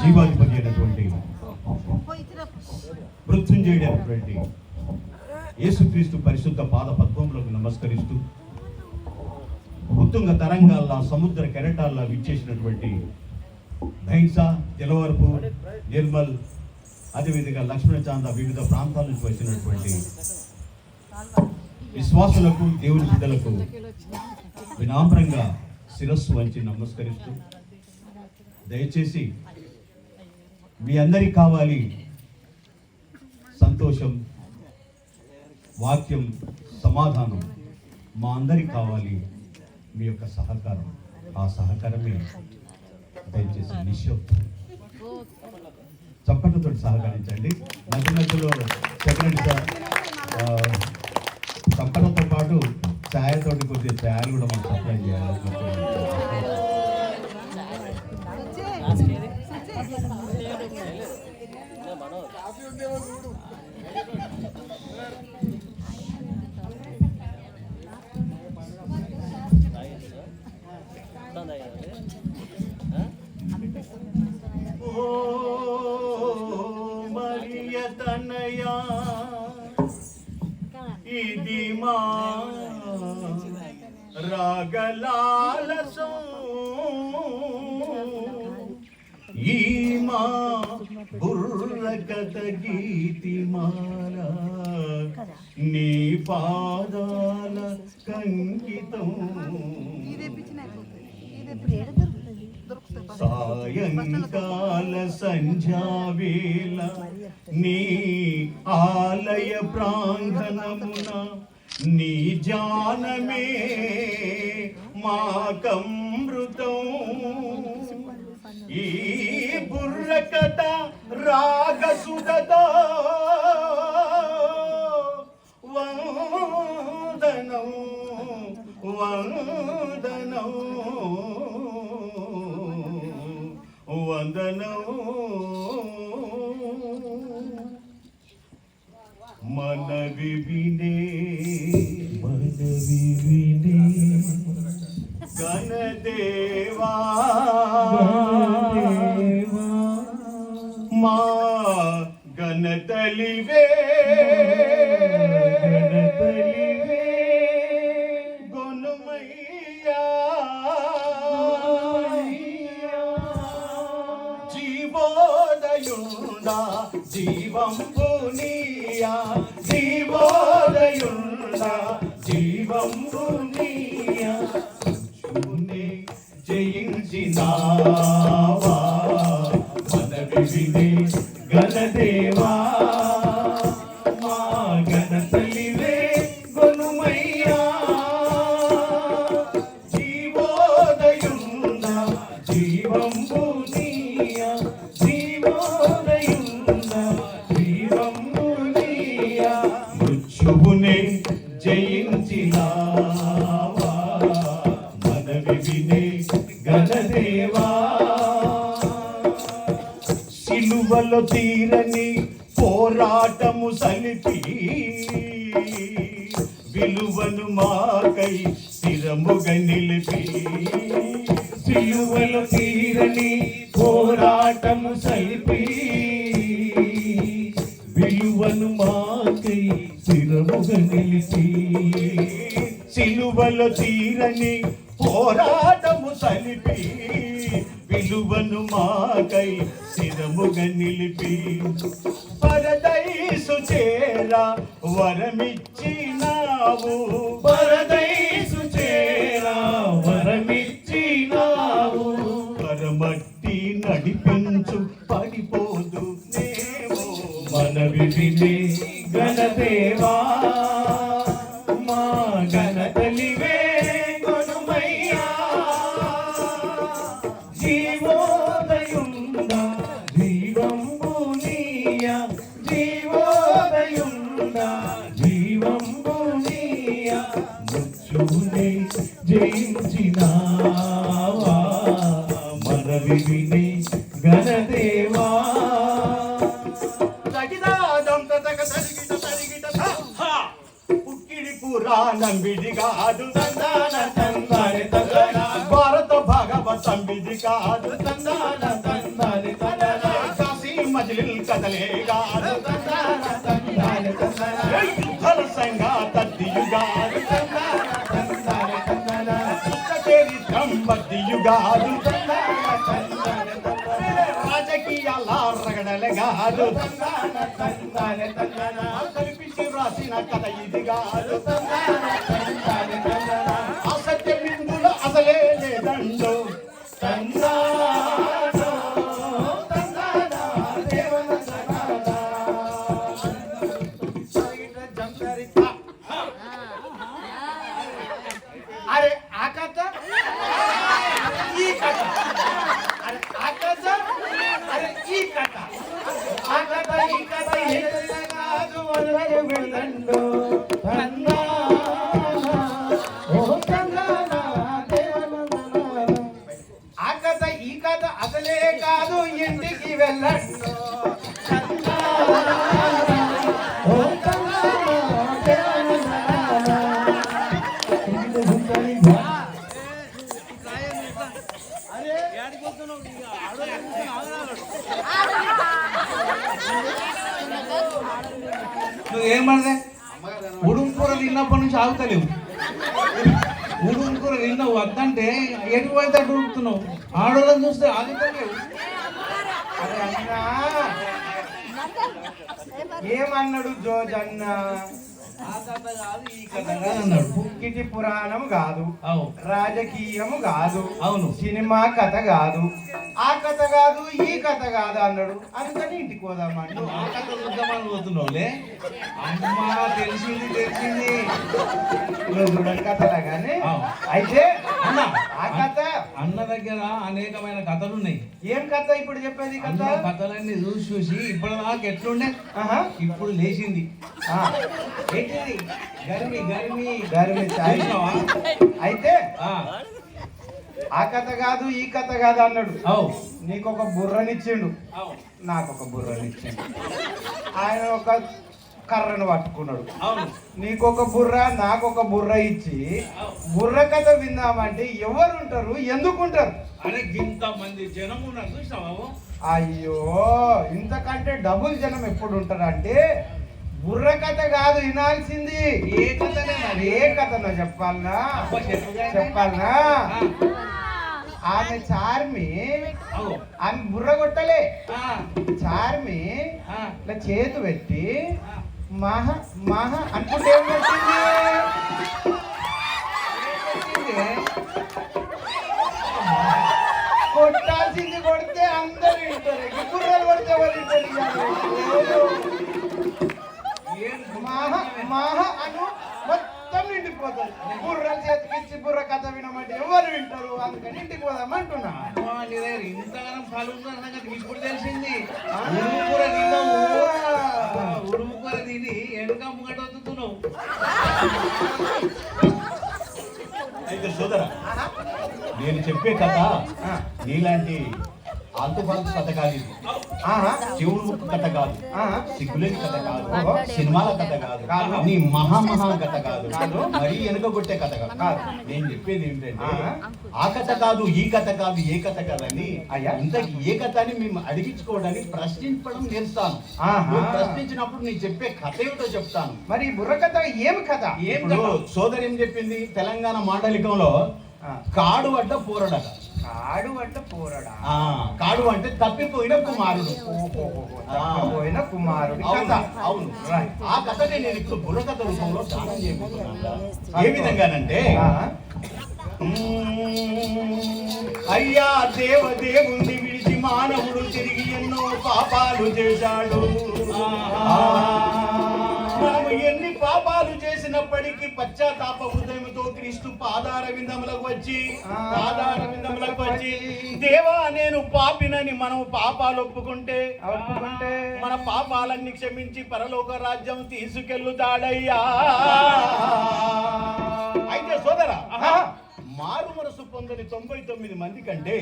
జీవాధిపతి అయినటువంటి మృత్యుంజయుడైనటువంటి యేసుక్రీస్తు పరిశుద్ధ పాద పద్మములకు నమస్కరిస్తూ ఉత్తుంగ తరంగాల్లా సముద్ర కెరటాల్లా విచ్చేసినటువంటి భైంసా, తెలవరపు, నిర్మల్, అదేవిధంగా లక్ష్మణచాంద వివిధ ప్రాంతాల నుంచి వచ్చినటువంటి విశ్వాసులకు, దేవుని బిడ్డలకు వినమ్రంగా శిరస్సు వంచి నమస్కరిస్తూ, దయచేసి మీ అందరికి కావాలి సంతోషం, వాక్యం, సమాధానం. మా అందరికి కావాలి మీ యొక్క సహకారం. ఆ సహకారమే దయచేసి నిశ్శబ్దం చప్పట్లతో సహకరించండి. మధ్యలో సెకండ్ సార్ చప్పట్లతో పాటు ఛాయతోటి కొద్దిగా ఛాయలు కూడా మనం సప్లై చేయాలి. తనయా ఇది మా రాగలాలసం, ఈ మా బుర్రకథ గీతిమాల, నీ పాదాల కంకితం. సాయంకాల సంధ్యావేళ నీ ఆలయ ప్రాంగణమున నీ జానమే మాకమృతం. ఈ బుర్రకథ రాగసుధతో వందనం వందనం వందనం. మనవి వినే గణదేవా, మా గణతలివే గొనుమయ్యా, జీవోదయుండా జీవంబునియా, జీవోదయుండా జీవంబునియా. జయించినావా మనవి వినే గణదేవా, మా గణతలివే గొనుమయ్యా, జీవోదయుండా జీవంబునియా, జీవోదయుండా జీవంబునియా. మృత్యువునే జయించినావా మనవి వినే గణదేవా, సిలువలో తీరని పోరాటము సలిపి విలువను మాకై స్థిరముగా నిలిపి. సిలువలో తీరని పోరాటము సలిపి విలువను మాకై స్థిరముగా నిలిపి. సిలువలో తీరని పోరాటము సలిపి విలువను మాకై స్థిరముగా నిలిపి. పరదైసు చేరా వరమిచ్చినావు, పరదైసు చేరా వరమిచ్చినావు. పరమట్టి నడిపించు పడిపోదు నేమో మనవి వినే గణదేవా, మా గణతలివే గొనుమయ్యా, జీవోదయుండా జీవంబునియా, జీవోదయుండా జీవంబునియా. మృత్యువునే జయించినావా మనవి వినే గణదేవా. పుక్కిడి పురాణంబిది కాదు తందాన తందాని తందాన భారత భాగవతంబిది కాదు తందాన తందాని తందాన కాశీ మజిల్ కథలే కాదు తందాన తందాని తందాన యుద్ధల సంగాతద్దియు కాదు తందాన తందాని తందాన చరిత్రం బద్దియు కాదు తందాన తందాని తందాన రాజకీయాల రగడలే కాదు తందాన తందాని తందాన కల్పించి రాసిన కథ ఇది కాదు తందాన తందాని తందాన అసత్యం ఇందులో అసలే లేదండు తందాన తందాన దేవన సనాన జంతరిత అరే ఆ కథ ఈ కథ అరే ఆ కథ అరే ఈ కథ ఆ కథ ఈ కథ ఏదైనా కాదు వదలరు వెళ్ళండు ఓ తందాన దేవన సనాన. ఆ కథ ఈ కథ అసలే కాదు ఇంటికి వెళ్ళండు ఓ తందాన దేవన సనాన. నువ్వేం పడదే ఉడుము కూర తిన్నప్పటి నుంచి ఆగుతలేవు ఉడుము కూర తిన్నావు వద్దంటే ఎటు పోతే అటు ఉడుకుతున్నావు ఆడోళ్ళని చూస్తే ఆగుతలేవు అరే అన్నా ఏమన్నాడు జోజన్న ఆ కథ కాదు ఈ కథ కాదు అన్నాడు పుక్కిటి పురాణం కాదు అవు రాజకీయము కాదు అవును సినిమా కథ కాదు ఆ కథ కాదు ఈ కథ కాదు అన్నాడు అందుకని ఇంటికి పోదామంటు నువ్వు ఆ కథ చూద్దామని పోతున్నావులే అమ్మా తెలిసింది తెలిసింది నువ్వు చూడని కథలాగానే అవు. అయితే అన్న ఆ కథ అన్న దగ్గర అనేకమైన కథలు ఉన్నాయి ఏం కథ ఇప్పుడు చెప్పేది కథ అన్న కథలన్నీ చూసి చూసి ఇప్పటిదాకా ఎట్లుండే ఆహా. ఇప్పుడు లేచింది ఆ, ఏంటిది గర్మి గర్మి గర్మి చాయ్. చూసినావా? అయితే ఆ, ఆ కథ కాదు ఈ కథ కాదు అన్నాడు అవు నీకొక బుర్రనిచ్చిండు అవు నాకొక బుర్రనిచ్చిండు ఆయన ఒక కర్రను పట్టుకున్నాడు అవును నీకొక బుర్ర నాకొక బుర్ర ఇచ్చి బుర్ర కథ విందామంటే ఎవరు ఉంటారు ఎందుకుంటారు అరే ఇంత మంది జనం ఉన్నారు చూసినావా అయ్యో ఇంతకంటే డబుల్ జనం ఎప్పుడు ఉంటారంటే బుర్ర కథ కాదు వినాల్సింది ఏ కథనే మరి ఏ కథనో చెప్పాలనా అబ్బా, చెప్పుగా. చెప్పాలనా ఆ, ఆమె చార్మి అవు ఆమె బుర్ర కొట్టలే ఆ, చార్మి ఆ, ఇట్లా చేతు పెట్టి ఆ. మహ మహ అనుకుంటే ఏం పెట్టింది కొట్టాల్సింది కొడితే అందరూ వింటారు ఈ బుర్రలు కొడితే ఎవరు వింటారు ఏం మహ మహ అను మొత్తం నిండిపోతారు బుర్రలు చేతికిచ్చి బుర్ర కథ వినమంటే ఎవరు వింటారు అందుకని ఇంటికి పోదామంటున్నా అమ్మా, నీ దగ్గర ఇంతగానం ఫలం ఉందన్న సంగతి ఇప్పుడు తెలిసింది ఉడుము కూర తిన్నావు ఉడుము కూర తిని ఎడుక ముంగట వస్తున్నావు అయితే సోదరా ఆహా. నేను చెప్పే కథ ఆ. నీలాంటి ఆల్తు ఫాల్తు కథ కాదు ఇది ఆహా. శివుడు ముక్కు కథ కాదు ఆహా. సిగ్గులేని కథ కాదు ఓహో. సినిమాల కథ కాదు కాదు. నీ మహా కథ కాదు కాదు. మరీ వెనుక కొట్టే కథ కాదు కాదు. నేను చెప్పేది ఏంటంటే ఆహా. ఆ కథ కాదు ఈ కథ కాదు ఏ కథ కాదని అయ్యా. ఇంతకి ఏ కథ అని మేము అడిగించుకోవడానికి ప్రశ్నించడం నేర్స్తాను ఆహా. నువ్వు ప్రశ్నించినప్పుడు నేను చెప్పే కథ ఏమిటో చెప్తాను మరి ఈ బుర్ర కథ ఏమి కథ ఇప్పుడు సోదరు ఏం చెప్పింది తెలంగాణ మాండలికంలో ఆ. కాడు అడ్డ పోరడట కాడు అంటే పోరడా ఆ, కాడు అంటే తప్పిపోయిన కుమారుడు పోయిన కుమారుడి అవును, కథ అవును Right. ఆ కథని నేను ఇప్పుడు బుర్రకథ రూపంలో దానం చేయబోతున్నాను ఏ విధంగానంటే ఆ. అయ్యా దేవదేవుణ్ణి విడిచి మానవుడు తిరిగి ఎన్నో పాపాలు చేశాడు మనము ఎన్ని పాపాలు చేసినప్పటికీ పశ్చాత్తాప హృదయంతో క్రీస్తు పాదార విందములకు వచ్చి దేవా నేను పాపినని మనం పాపాలు ఒప్పుకుంటే మన పాపాలన్నీ క్షమించి పరలోక రాజ్యం తీసుకెళ్ళుతాడయ్యా. అయితే సోదరా మారు మనసు పొందని 99 మంది కంటే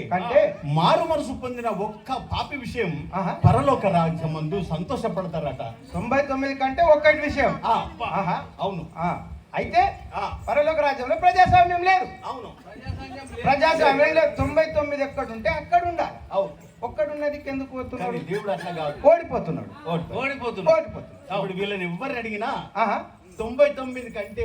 మారు మనసు పొందిన ఒక్క పాపి విషయం పరలోక రాజ్యం మందు సంతోషపడతారట. 99 కంటే ఒక్కటి విషయం. అవును. అయితే ఆ, పరలోక రాజ్యంలో ప్రజాస్వామ్యం లేదు. అవును ప్రజాస్వామ్యం లేదు. 99 ఎక్కడుంటే అక్కడ ఉండాలి. అవును. ఒక్కడున్నది ఎందుకు కానీ పోతున్నాడు? దేవుడు అట్లా కాదు. ఓడిపోతున్నాడు. ఓడిపోతున్నా. ఇప్పుడు వీళ్ళని ఎవరిని అడిగినా ఆహా 99 కంటే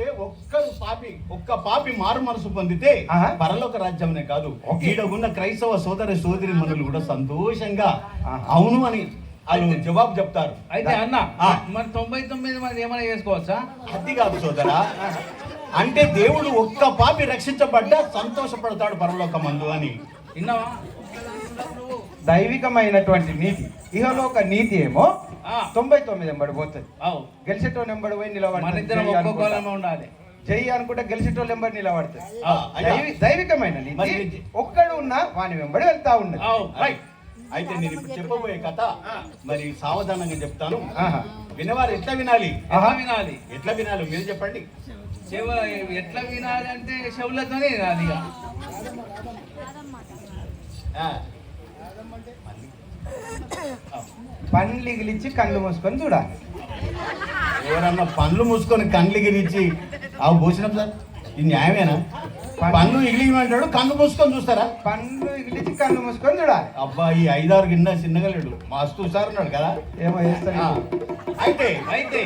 ఒక్క పాపి మారు మనసు పొందితే ఆహా. పరలోక రాజ్యమనే కాదు, ఓకే. ఈడగున్న క్రైస్తవ సోదరి మనులు కూడా సంతోషంగా ఆహా. అవును అని వాళ్ళు జవాబు చెప్తారు. అయితే అన్న ఆ. మరి 99 మంది ఏమైనా చేసుకోవచ్చా? అది కాదు సోదరా, అంటే దేవుడు ఒక్క పాపి రక్షించబడ్డా సంతోషపడతాడు పరలోకమందు అని. విన్నావా? దైవికమైనటువంటి నీతి, ఇహలోక నీతి ఏమో ఆ. 99 ఎంబడి పోతుంది. అవు గెలిచేటోళ్ళు ఎంబడి పోయి మన నిలబడి ఇద్దరం ఒక్కో కోలమే ఉండాలి. జై అనుకుంటే గెలిచేటోళ్ళు ఎంబడి నిలబడుతుంది. ఆ, అయ్యా. దైవికమైన మరి నీతి ఒక్కడు ఉన్నా వాని వెంబడి వెళ్తా ఉన్నది. అవు రైట్. అయితే నేను ఇప్పుడు చెప్పబోయే కథ మరి సావధానంగా చెప్తాను. ఆహా. వినేవారు ఎట్లా వినాలి? ఎట్లా వినాలి? ఎట్లా వినాలి మీరు చెప్పండి. చెవ ఎట్లా వినాలి అంటే చెవులతోనే వినాలి. ఇక ఆ, పండ్లు ఇగిలిచ్చి కళ్ళు మూసుకొని చూడాలి. ఎవరన్నా పండ్లు మూసుకొని కండ్లు గిరిచి అవి పోసినాం సార్, ఇది న్యాయమేనా? పండ్లు ఇగిలిమంటాడు, కళ్ళు మూసుకొని చూస్తారా? పండ్లు ఇగిలిచ్చి కళ్ళు మూసుకొని చూడాలి. అబ్బా ఈ 5-6 గిన్నె చిన్నగా లేడు, మస్తు సార్ ఉన్నాడు కదా. ఏమో చేస్తాను. ఆ, అయితే అయితే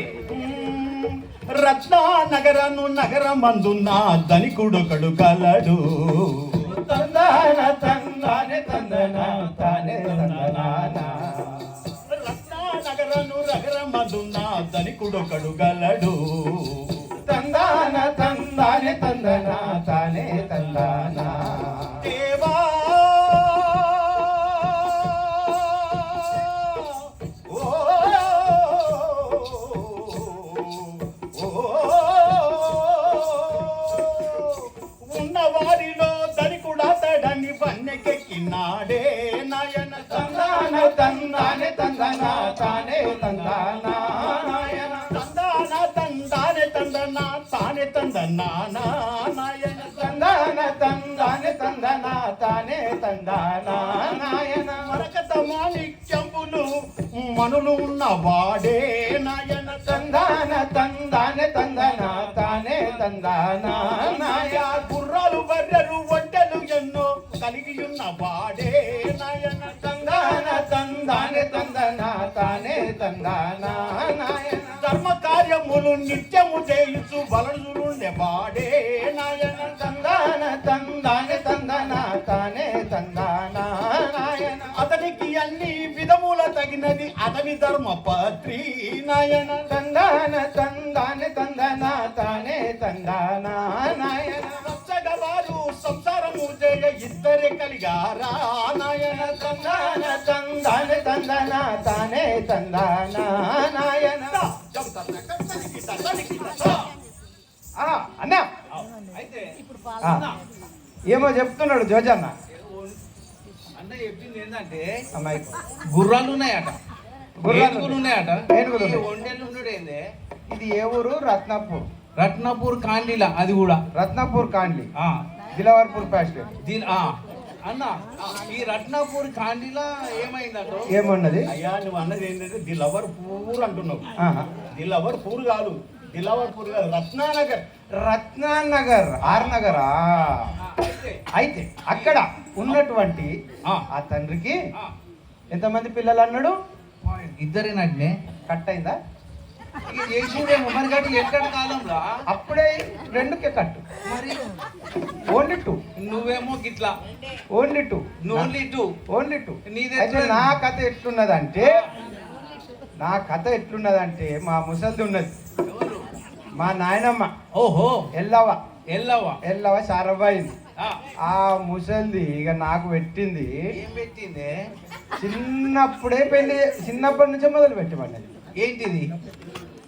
రత్నానగరను నగరమందున్న ధనికుడొకడు కలడు. తందాన తందానే తందన తానే తందనాన. రత్నానగరను నగరమందున్న ధనికుడొకడు గలడు. తందాన తందానే తందన తానే తందాన. దేవా ఓ ఉన్నవారిలో ధనికుడా తడని వన్నెకెక్కినాడే నాయన. తందాన తందానే తందన తానే తందాన నాయన. తందాన తందానే తందన తానే తందనాన నాయన. తందాన తందానే తందన తానే తందాన నాయన. మరకత మాణిక్యంబులు మనులు ఉన్నవాడే నాయన. తందాన తందానే తందన తానే తందాన నాయ. గుర్రాలు బర్రెలు ఒంటెలు ఎన్నో కలిగి ఉన్నవాడే నాయన. తందాన తందానే తందన తానే తందాన నాయన. ధర్మ కార్యములు నిత్యము చేయుచు బలనుండేవాడే నాయన. తందాన తందానే తందన తానే తందాన నాయన. అతనికి అన్ని విధముల తగినది అతని ధర్మపత్రి నాయన. తందాన తందానే తందన తానే తందాన నాయన. రచ్చగవారు సంసారము చేయ ఇద్దరే కలిగారా నాయన. తందాన తందానే తందన తానే తందాన నాయన. అన్న అయితే ఆ, ఏమో చెప్తున్నాడు జోజన్న. అన్న చెప్పింది ఏంటంటే అమ్మాయి గుర్రాలు ఉన్నాయట, గుర్రాలు ఏనుగులు ఉన్నాయట. ఏనుగులు ఉన్నాయి. ఈ ఒంటెలు ఉండేందే ఇది ఏ ఊరు? రత్నాపూర్. రత్నపూర్ కాండిల, అది కూడా రత్నాపూర్ కాండ్లి, ఆ, దిలవర్పూర్ ప్యాస్టేట్. అన్న ఈ రత్నపూర్ కాండిల ఏమైందంటో ఏమున్నది? అయ్యా నువ్వు అన్నది ఏంటంటే దిలవర్ పూర్ అంటున్నావు. ఆహా. దిలవర్ పూర్ కాదు, దిలవర్ పూర్ కాదు, రత్నానగర్. రత్నానగర్, ఆర్ నగరా. అయితే అక్కడ ఉన్నటువంటి ఆ తండ్రికి ఎంతమంది పిల్లలు అన్నాడు? ఇద్దరేనట్నే కట్ అయిందా? ఇక చేసిందేమో మరి గట్టి ఎక్కడ కాలంలో అప్పుడే 2కే కట్టు. మరి ఓన్లీ 2. నువ్వేమో గిట్లా ఓన్లీ 2. ఓన్లీ 2. ఓన్లీ 2. నీది అయితే ఎట్లా? నా కథ ఎట్లున్నదంటే, నా కథ ఎట్లున్నదంటే మా ముసలిది ఉన్నది, ఎవరు? మా నాయనమ్మ ఓహో ఎల్లవ ఎల్లవ్వ శారబాయింది. ఆ, ఆ ముసలిది ఇక నాకు పెట్టింది. ఏం పెట్టిందే? చిన్నప్పటి నుంచే మొదలు పెట్టమన్నది. ఏంటిది?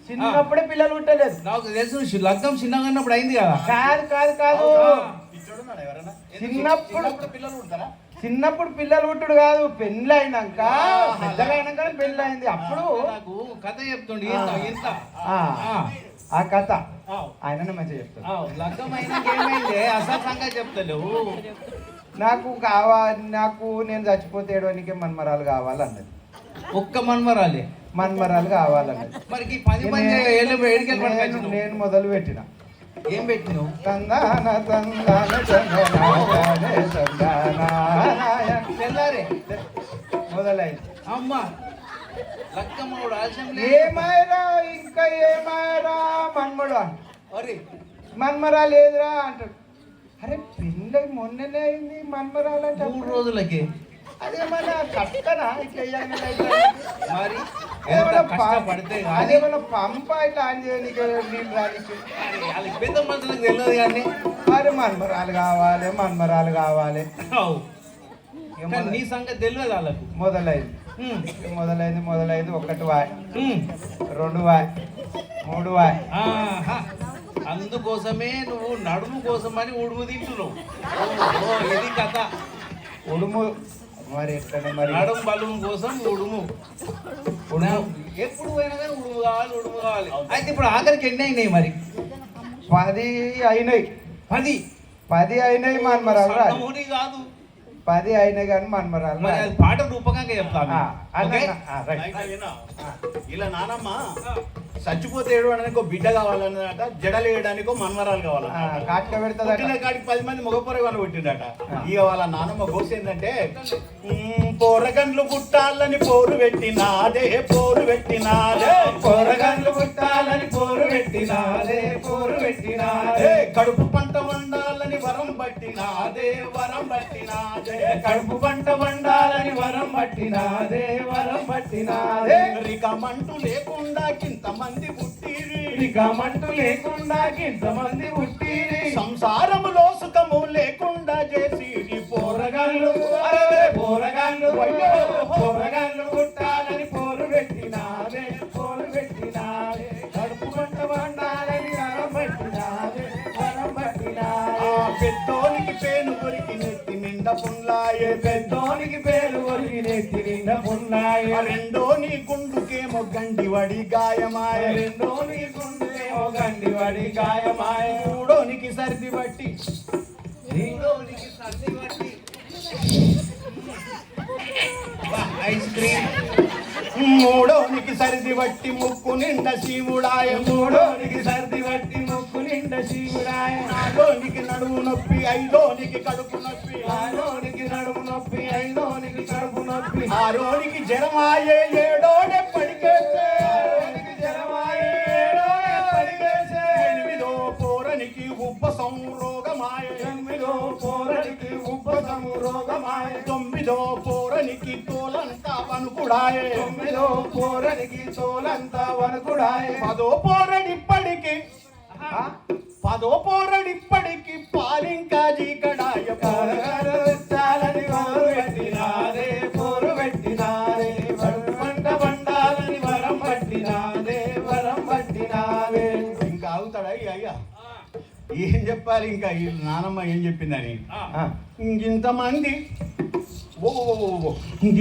చిన్నప్పుడే పిల్లలు పుట్టలేదు. నాకు తెలుసు లగ్గం చిన్నగా ఉన్నప్పుడు అయింది కదా. కాదు కాదు కాదు, ఇచ్చాడున్నాడు ఎవరన్నా? చిన్నప్పుడు పిల్లలు ఉంటారా? చిన్నప్పుడు పిల్లలు పుట్టుడు కాదు, పెళ్ళి అయినాక పెద్దగా అయినాక పెళ్ళి అయింది. అప్పుడు నాకు కథ చెప్తుండే ఇంత ఆ కథ ఆయననే మంచిగా చెప్తాడు. లగ్గం అయినాక ఏమైంది అసలు సంగతి చెప్తలేవు. నాకు నేను చచ్చిపోతే ఏడవనికే మన్మరాలు కావాలన్నది. ఒక్క మన్మరాలే మన్మరాలు కావాలన్నది. మరి 10 మంది నేను మొదలు పెట్టిన ఏం పెట్టినావు? తందాన తందాన చందనాయ చందనాయ. తెల్లారే మొదలైంది. అమ్మ లక్కమ్మడు ఆలస్యం ఏమాయరా ఇంకా ఏమాయరా మన్మడు అని అరే మన్మరా లేదురా అంటాడు. అరే పెళ్ళి మొన్ననే అయింది మన్మరాలంటే 3 రోజులకి అదేమన్నా కష్టనా ఇట్లా మరి పడితే అదేమన్నా పంప ఇట్లా ఆన్ చేయడానికి నీళ్ళు రానికి. వాళ్ళకి పెద్ద మనుషులకు తెలియదు కానీ మరి మన్మరాలు కావాలి మన్మరాలు కావాలి. కానీ నీ సంగతి తెలియదు వాళ్ళకు. మొదలైంది మొదలైంది మొదలైంది. 1 వాయ్ 2 వాయ్ 3 వాయ్. అందుకోసమే నువ్వు నడుము కోసమని ఉడుము తింటున్నావు. ఇది కథ. ఉడుము మరి ఎట్లనే మరి నడుము బలుము కోసం ఉడుము. ఎప్పుడు పోయినా కానీ ఉడుము కావాలి ఉడుము కావాలి. అయితే ఇప్పుడు ఆఖరికి ఎన్ని అయినాయి మరి? 10 అయినాయి. 10 అయినాయి మన్మరాలు రాదు. కాదు 10 అయినాయి కానీ మన్మరాలు మరి అది పాట రూపకంగా చెప్తాను. ఇలా నానమ్మ చచ్చిపోతే ఏడవడానికి ఒక బిడ్డ కావాలన్నదట, జడలు వేయడానికి మన్మరాలు కావాలన్నట. కాటిక పెడతా కాడికి 10 మంది మగపొరగ వాళ్ళు కొట్టిండట. ఇక వాళ్ళ నానమ్మ గోసి ఏంటంటే పోరగండ్లు పుట్టాలని పోరు పెట్టినాదే పోరు పెట్టినాదే పోరగండ్లు పుట్టాలని పోరు పెట్టినాదే పోరు పెట్టినాదే కడుపు పంట వండాలని వరం పట్టినాదే వరం పట్టినాదే కడుపు పంట వండాలని వరం పట్టినాదే వరం పట్టినాదే రికమంటూ లేకుండా ఇంతమంది పుట్టిరి రికమంటూ లేకుండా ఇంతమంది పుట్టిరి సంసారములో సుఖము లేకుండా చేసి పోరగాళ్ళు పోరగాళ్ళు పోరగాళ్ళు పుట్టాలని పోరు పెట్టినాదే పోరు పెట్టినాదే కడుపు పంట వండాలని వరం పట్టినాదే వరం పట్టినాదే పెద్దోనికి పేను కొరికి నెత్తి నిండా పుండ్లాయే పెద్దోనికి పేరు కొరికి నెత్తి నిండా పుండ్లాయే రెండోని గుండుకేమో గండివడి గాయమాయ రెండోని గుండెమో గండివడి గాయమాయ మూడోనికి సర్ది బట్టి ఐస్ క్రీమ్ మూడోనికి సర్ది బట్టి ముక్కు నిండా శివుడాయ మూడోనికి సర్ది బట్టి ముక్కు నిండా శివుడాయ నాలోనికి నడుము నొప్పి ఐదోనికి కడుపు నొప్పి ఆరోనికి నడుము నొప్పి ఐదోనికి కడుపు నొప్పి ఆరోనికి జరమాయే ఏడోనే పడికేసే జరమాయే ఏడోనే పడికేసే ఎనిమిదో పోరనికి ఉబ్బసం రోగమాయ ఎనిమిదో పోరనికి ఉబ్బసం రోగమాయ తొమ్మిదో పోరనికి తోలంతా వణుకుడాయ తొమ్మిదో పోరనికి తోలంతా వణుకుడాయ పదో పోరడిప్పటికి పాలింకా జీకడాయ పెట్టాలని పోరు పెట్టినాదే పోరు పెట్టినాదే పంట పండాలని వరం పట్టినాదే వరం పట్టినాదే. ఇంకా ఆగుతాడా అయ్యా? ఏం చెప్పాలి ఇంకా ఈ నానమ్మ ఏం చెప్పిందని? ఇంతమంది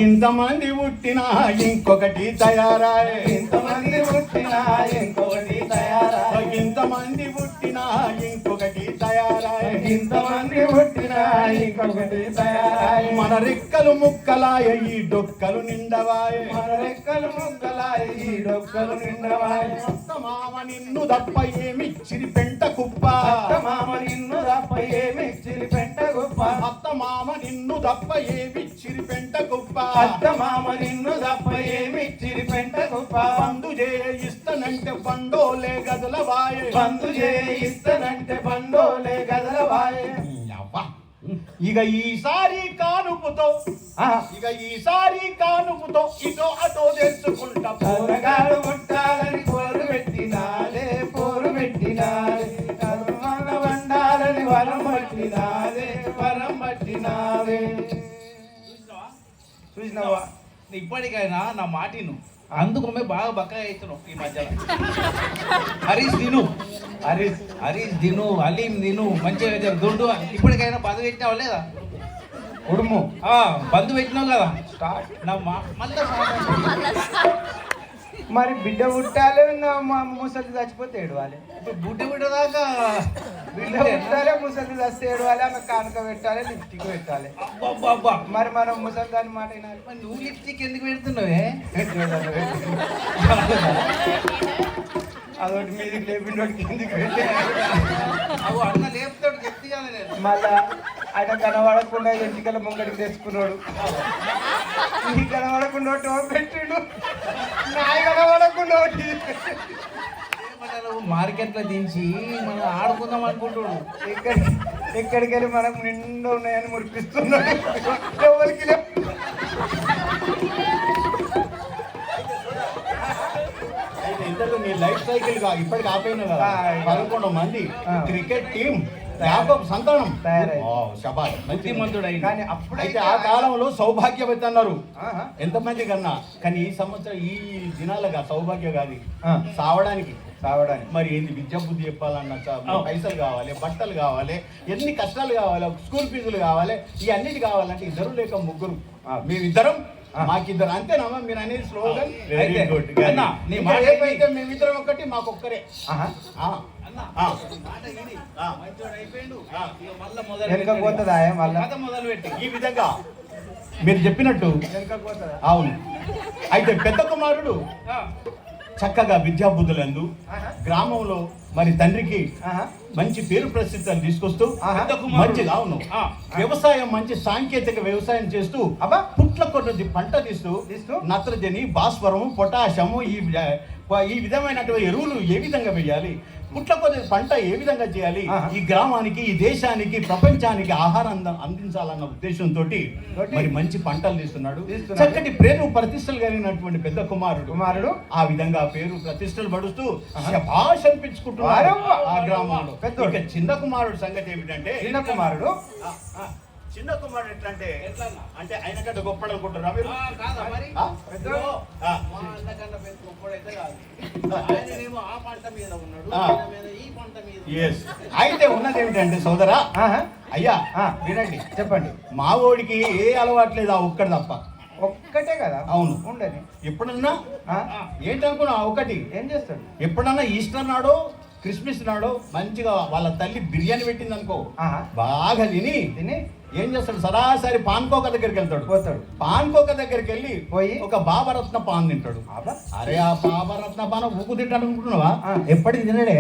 ఇంతమంది పుట్టినా ఇంకొకటి తయారాయ ఇంతమంది పుట్టినా ఇంకొకటి తయారాయ ఇంతమంది పుట్టినా ఇంకొకటి తయారాయ ఇంతమంది పుట్టినా ఇంకొకటి తయారాయ మన రెక్కలు ముక్కలాయ ఈ డొక్కలు నిండవాయ మన రెక్కలు ముక్కలాయ ఈ డొక్కలు నిండవాయ మామ నిన్ను తప్ప ఏమిచ్చిరి పెంట కుప్ప మామ నిన్ను తప్ప ఏమిచ్చిరి పెంట కుప్ప అత్త మామ నిన్ను తప్ప ఏమిచ్చిరి పెంట కుప్ప అత్త మామ నిన్ను తప్ప ఏమిచ్చిరి పెంట కుప్ప బంధు చేయిస్తానంటే బండోలే గదలవాయ బంధు చేయిస్తానంటే బండోలే గదలవాయ ఇక ఈసారి కానుపుతో ఇటో అటో తెలుసుకుంటా పోరగాడు పుట్టాలని పోరు పెట్టినాదే పోరు పెట్టినాదే కర్మల వండాలని వరం పట్టినాదే వరం పట్టినాదే. చూసినావా? ఇప్పటికైనా నా మాటిను. అందుకోమే బాగా బక్కగా అవుతున్నావు ఈ మధ్యలో. హరీష్ తిను హలీం తిను మంచిగా దొడ్డు. ఇప్పటికైనా బంధు పెట్టినావా లేదా? ఉడుము బంధు పెట్టినావు కదా స్టార్ట్. నా మరి బిడ్డ పుట్టాలి ముసలి చచ్చిపోతే ఏడవాలి. బుడ్డ దాకా బిడ్డ పుట్టాలి ముసలి చస్తే ఏడవాలి. ఆమె కానుక పెట్టాలి లిప్స్టిక్ పెట్టాలి. మరి మనం ముసలి దాని మాట వినాలి. నువ్వు లిప్స్టిక్ ఎందుకు పెడుతున్నావే? అదొకటి మీదికి లేపిండి కిందికి పెట్టే అవు అన్న లేపుతాడు చెప్తాను నేను. మళ్ళా ఆయన కనబడకుండా ఎంటికల ముంగడికి తెచ్చుకున్నాడు. నీ కనబడకుండా ఒకటి పెట్టిండు, నాయ కనబడకుండా ఒకటి. మార్కెట్లో దించి మనం ఆడుకుందాం అనుకుంటున్నాడు. ఎక్కడికి వెళ్ళి మనకు నిండా ఉన్నాయని మురిపిస్తున్నాడు. ఎవరికి లేవు. అయితే ఇంతలో నీ లైఫ్ సైకిల్ గా ఇప్పటికి ఆపైన కదా 11 మంది క్రికెట్ టీం వ్యాపక సంతానం తయారై శబాష్ మంచి మంతుడైంది. కానీ అయితే అప్పుడైతే ఆ కాలంలో సౌభాగ్యవతి అన్నారు ఎంతమంది కన్నా. కానీ ఈ సంవత్సరం ఈ దినాలుగా సౌభాగ్య కాదు సావడానికి మరి ఏంది విద్యా బుద్ధి చెప్పాలన్న పైసలు కావాలి, బట్టలు కావాలి, ఎన్ని కష్టాలు కావాలి, స్కూల్ ఫీజులు కావాలి, ఈ అన్నిటి కావాలంటే ఇద్దరు లేక ముగ్గురు మేమిద్దరం మాకిద్దరు అంతేనమ్మా మీరు అనేది స్లోగన్. Very good. నీ మాట అయితే మేమిద్దరం ఒక్కటి మాకొక్కరే. మొదలు పెట్టి ఈ విధంగా మీరు చెప్పినట్టు అవును. అయితే పెద్ద కుమారుడు చక్కగా విద్యాబుద్ధులందు గ్రామంలో మరి తండ్రికి మంచి పేరు ప్రసిద్ధాలు తీసుకొస్తూ మంచి అవును వ్యవసాయం మంచి సాంకేతిక వ్యవసాయం చేస్తూ పుట్ల కొద్ది పంట తీస్తూ నత్రజని, భాస్వరం, పొటాషము ఈ విధమైనటువంటి ఎరువులు ఏ విధంగా వేయాలి, పుట్ల కొద్ది పంట ఏ విధంగా చేయాలి, ఈ గ్రామానికి, ఈ దేశానికి, ప్రపంచానికి ఆహారం అందించాలన్న ఉద్దేశంతో మరి మంచి పంటలు తీస్తున్నాడు. చక్కటి పేరు ప్రతిష్టలు కలిగినటువంటి పెద్ద కుమారుడు ఆ విధంగా పేరు ప్రతిష్టలు పడుతూ శభాష్ అనిపించుకుంటున్నాడు ఆ గ్రామంలో. ఇక చిన్న కుమారుడు సంగతి ఏమిటంటే చిన్న కుమారుడు ఎట్లా అంటే ఆయన కంటే గొప్పడు అనుకుంటున్నా మీరు? అయితే ఉన్నది ఏమిటంటే సోదరా అయ్యా వినండి చెప్పండి. మా ఓడికి ఏ అలవాట్లేదు ఆ ఒక్కటి తప్ప. ఒక్కటే కదా? అవును ఉండని. ఎప్పుడన్నా ఏంటనుకున్నా ఒకటి ఏం చేస్తాడు? ఎప్పుడన్నా ఈస్టర్ నాడో క్రిస్మస్ నాడో మంచిగా వాళ్ళ తల్లి బిర్యానీ పెట్టింది అనుకో బాగా తిని ఏం చేస్తాడు సరాసరి పాన్కోక దగ్గరికి వెళ్తాడు. పాన్కోక దగ్గరికి వెళ్ళి ఒక బాబరత్న పాన్ తింటాడు. అరే ఆ బాబరత్న పాన్ ఊకు తింటాడు అనుకుంటున్నావా? ఎప్పటికి తినడే.